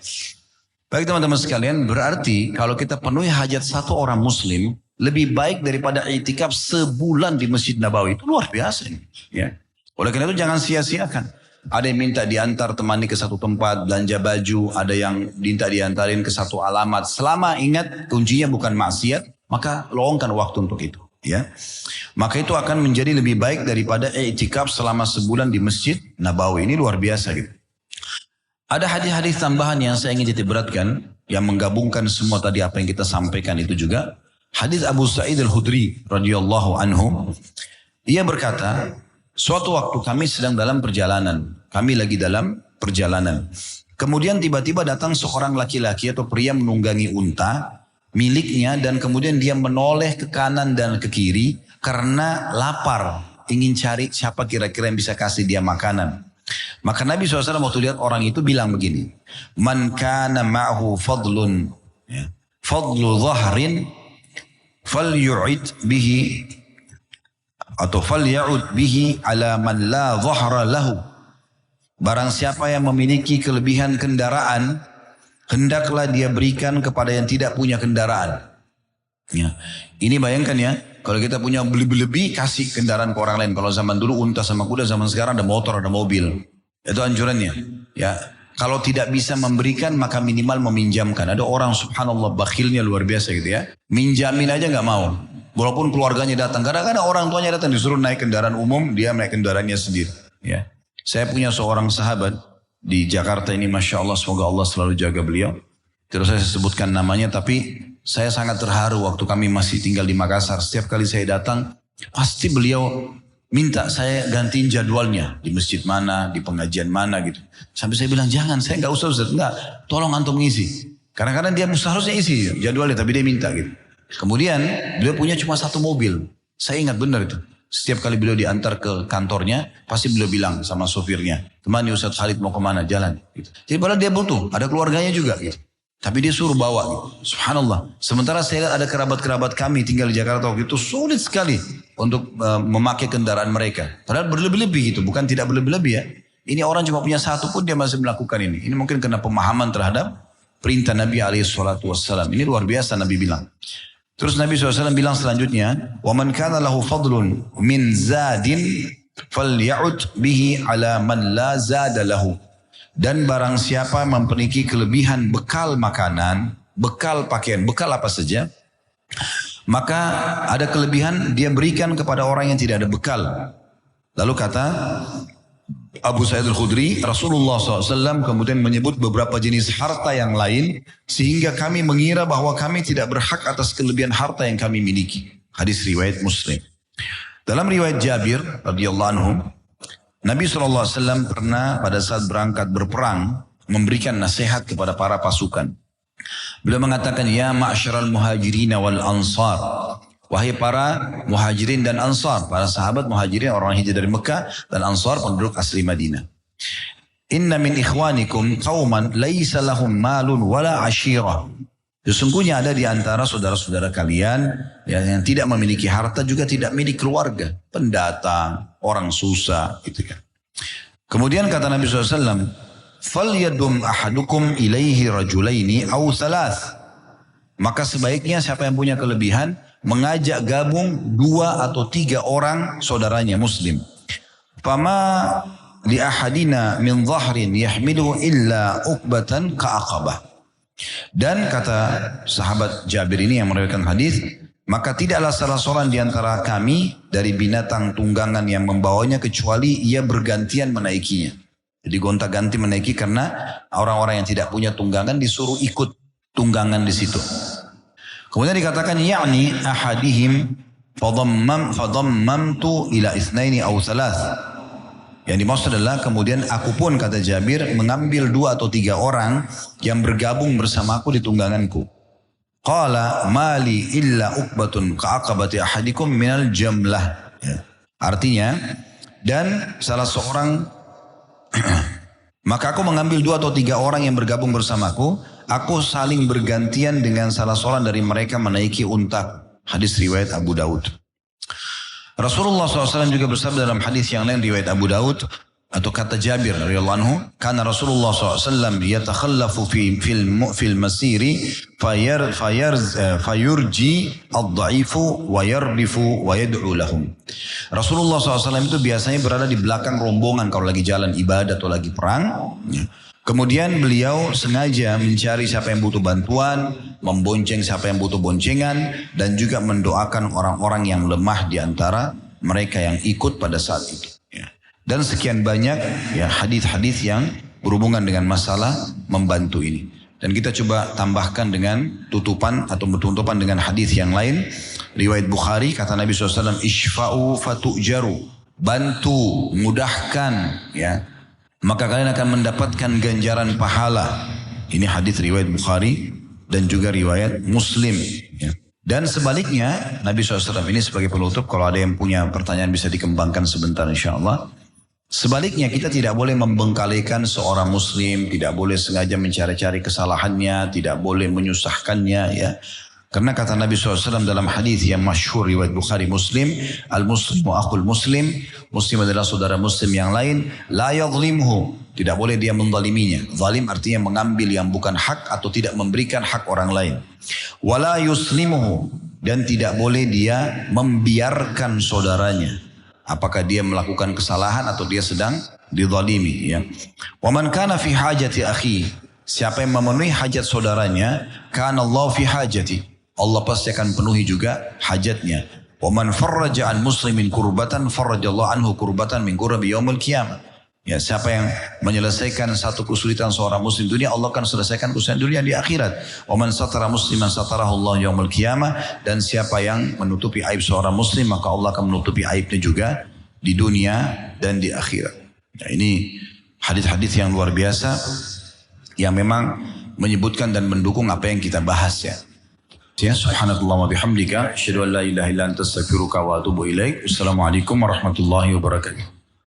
S1: Baik teman-teman sekalian. Berarti kalau kita penuhi hajat satu orang muslim. Lebih baik daripada i'tikaf sebulan di Masjid Nabawi. Itu luar biasa. Ya. Oleh karena itu jangan sia-siakan. Ada yang minta diantar temani ke satu tempat. Belanja baju. Ada yang minta diantarin ke satu alamat. Selama ingat kuncinya bukan maksiat. Maka luangkan waktu untuk itu. Ya, maka itu akan menjadi lebih baik daripada i'tikaf selama sebulan di Masjid Nabawi. Ini luar biasa gitu. Ada hadis-hadis tambahan yang saya ingin titik beratkan. Yang menggabungkan semua tadi apa yang kita sampaikan itu juga. Hadis Abu Sa'id Al-Khudri radhiyallahu anhu. Ia berkata, suatu waktu kami sedang dalam perjalanan. Kami lagi dalam perjalanan. Kemudian tiba-tiba datang seorang laki-laki atau pria menunggangi unta miliknya, dan kemudian dia menoleh ke kanan dan ke kiri karena lapar, ingin cari siapa kira-kira yang bisa kasih dia makanan. Maka Nabi SAW waktu lihat orang itu bilang begini, man kana ma'hu fadlun, ya, fadlu dhahrin, falyu'id bihi, atau falya'ud bihi ala man la dhahra lahu. Barang siapa yang memiliki kelebihan kendaraan, hendaklah dia berikan kepada yang tidak punya kendaraan. Ya. Ini bayangkan ya, kalau kita punya lebih-lebih, kasih kendaraan ke orang lain. Kalau zaman dulu unta sama kuda, zaman sekarang ada motor, ada mobil. Itu anjurannya. Ya, kalau tidak bisa memberikan, maka minimal meminjamkan. Ada orang subhanallah bakhilnya luar biasa gitu ya. Minjamin aja nggak mau. Walaupun keluarganya datang. Kadang-kadang orang tuanya datang disuruh naik kendaraan umum, dia naik kendaraannya sendiri. Ya. Saya punya seorang sahabat di Jakarta ini, Masya Allah, semoga Allah selalu jaga beliau. Terus saya sebutkan namanya, tapi saya sangat terharu waktu kami masih tinggal di Makassar. Setiap kali saya datang, pasti beliau minta saya gantiin jadwalnya. Di masjid mana, di pengajian mana gitu. Sampai saya bilang, jangan, saya nggak usah Ustaz. Enggak, tolong antum ngisi. Kadang-kadang dia seharusnya isi jadwalnya, tapi dia minta gitu. Kemudian, beliau punya cuma satu mobil. Saya ingat benar itu. Setiap kali beliau diantar ke kantornya, pasti beliau bilang sama sopirnya, temani Ustaz Khalid mau kemana, jalan. Gitu. Jadi padahal dia butuh, ada keluarganya juga gitu. Tapi dia suruh bawa gitu. Subhanallah. Sementara saya lihat ada kerabat-kerabat kami tinggal di Jakarta waktu itu sulit sekali untuk memakai kendaraan mereka. Padahal berlebih-lebih gitu. Bukan tidak berlebih-lebih ya. Ini orang cuma punya satu pun dia masih melakukan ini. Ini mungkin karena pemahaman terhadap perintah Nabi SAW. Ini luar biasa Nabi bilang. Terus Nabi SAW bilang selanjutnya. وَمَنْ كَانَ لَهُ فَضْلٌ مِنْ زَادٍ فَلْيَعُدْ بِهِ عَلَى مَنْ لَا زَادَ لَهُ. Dan barang siapa memiliki kelebihan bekal makanan, bekal pakaian, bekal apa saja, maka ada kelebihan dia berikan kepada orang yang tidak ada bekal. Lalu kata Abu Sa'id Al-Khudri, Rasulullah SAW kemudian menyebut beberapa jenis harta yang lain, sehingga kami mengira bahwa kami tidak berhak atas kelebihan harta yang kami miliki. Hadis riwayat Muslim. Dalam riwayat Jabir radhiyallahu anhu, Nabi SAW pernah pada saat berangkat berperang memberikan nasihat kepada para pasukan. Beliau mengatakan, ya ma'asyaral muhajirin wal ansar. Wahai para muhajirin dan ansar. Para sahabat muhajirin, orang hijrah dari Mekah, dan ansar penduduk asli Madinah. Inna min ikhwanikum qawman laysa lahum malun wala ashirah. Sesungguhnya ada di antara saudara-saudara kalian yang tidak memiliki harta, juga tidak milik keluarga. Pendatang, orang susah gitu kan. Kemudian kata Nabi SAW, "Falyadum ahadukum ilaihi rajulaini aw thalath." Maka sebaiknya siapa yang punya kelebihan mengajak gabung 2 atau 3 orang saudaranya muslim. Fama li ahadina min dhahrin yahmilu illa uqbatan ka'aqabah. Dan kata sahabat Jabir ini yang meriwayatkan hadis, maka tidaklah salah seorang di antara kami dari binatang tunggangan yang membawanya kecuali ia bergantian menaikinya. Jadi gonta-ganti menaiki karena orang-orang yang tidak punya tunggangan disuruh ikut tunggangan di situ. Kemudian dikatakan ya'ni ahadihim fadammamtu ila itsnaini aw thalath. Yang dimaksud adalah kemudian aku pun, kata Jabir, mengambil 2 atau 3 orang yang bergabung bersamaku di tungganganku. Qala mali illa uqbatun ka'aqabati ahadikum minal jamlah. Ya. Artinya, dan salah seorang, maka aku mengambil 2 atau 3 orang yang bergabung bersamaku, aku saling bergantian dengan salah seorang dari mereka menaiki unta. Hadis riwayat Abu Daud. Rasulullah SAW juga bersabda dalam hadis yang lain riwayat Abu Daud, atau kata Jabir radhiyallahu anhu, karena Rasulullah SAW yatakhallafu fil masiri fayurji ad-dha'ifu wa yardifu wa yad'u lahum. Rasulullah SAW itu biasanya berada di belakang rombongan kalau lagi jalan ibadah atau lagi perang. Kemudian beliau sengaja mencari siapa yang butuh bantuan, membonceng siapa yang butuh boncengan, dan juga mendoakan orang-orang yang lemah di antara mereka yang ikut pada saat itu. Dan sekian banyak ya hadis-hadis yang berhubungan dengan masalah membantu ini. Dan kita coba tambahkan dengan tutupan atau bertutupan dengan hadis yang lain. Riwayat Bukhari, kata Nabi SAW, Ishfa'u fatu'jaru. Bantu, mudahkan ya. Maka kalian akan mendapatkan ganjaran pahala. Ini hadis riwayat Bukhari dan juga riwayat Muslim. Ya. Dan sebaliknya, Nabi SAW ini sebagai penutup, kalau ada yang punya pertanyaan bisa dikembangkan sebentar insya Allah. Sebaliknya kita tidak boleh membengkalikan seorang muslim, tidak boleh sengaja mencari-cari kesalahannya, tidak boleh menyusahkannya ya. Karena kata Nabi SAW dalam hadis yang masyhur riwayat Bukhari Muslim, al-muslimu akhul muslim, muslim adalah saudara muslim yang lain, la yadhlimhu, tidak boleh dia menzaliminya. Zalim artinya mengambil yang bukan hak atau tidak memberikan hak orang lain. Wala yuslimuhu, dan tidak boleh dia membiarkan saudaranya. Apakah dia melakukan kesalahan atau dia sedang dizalimi ya. Wa man kana fi hajati akhi, siapa yang memenuhi hajat saudaranya, kana Allah fi hajati, Allah pasti akan penuhi juga hajatnya. Wa man farraja an muslimin kurbatan farrajallahu anhu kurbatan min kurabi yaumil qiyamah. Ya, siapa yang menyelesaikan satu kesulitan seorang muslim dunia, Allah akan selesaikan kesulitan dunia di akhirat. Wa man satara musliman satarahu Allah yaumil qiyamah, dan siapa yang menutupi aib seorang muslim, maka Allah akan menutupi aibnya juga di dunia dan di akhirat. Nah, ini hadis-hadis yang luar biasa yang memang menyebutkan dan mendukung apa yang kita bahas ya. Ya, subhanakallah wa bihamdika asyhadu an la ilaha illa anta astaghfiruka wa atubu ilaik. Wassalamualaikum warahmatullahi wabarakatuh.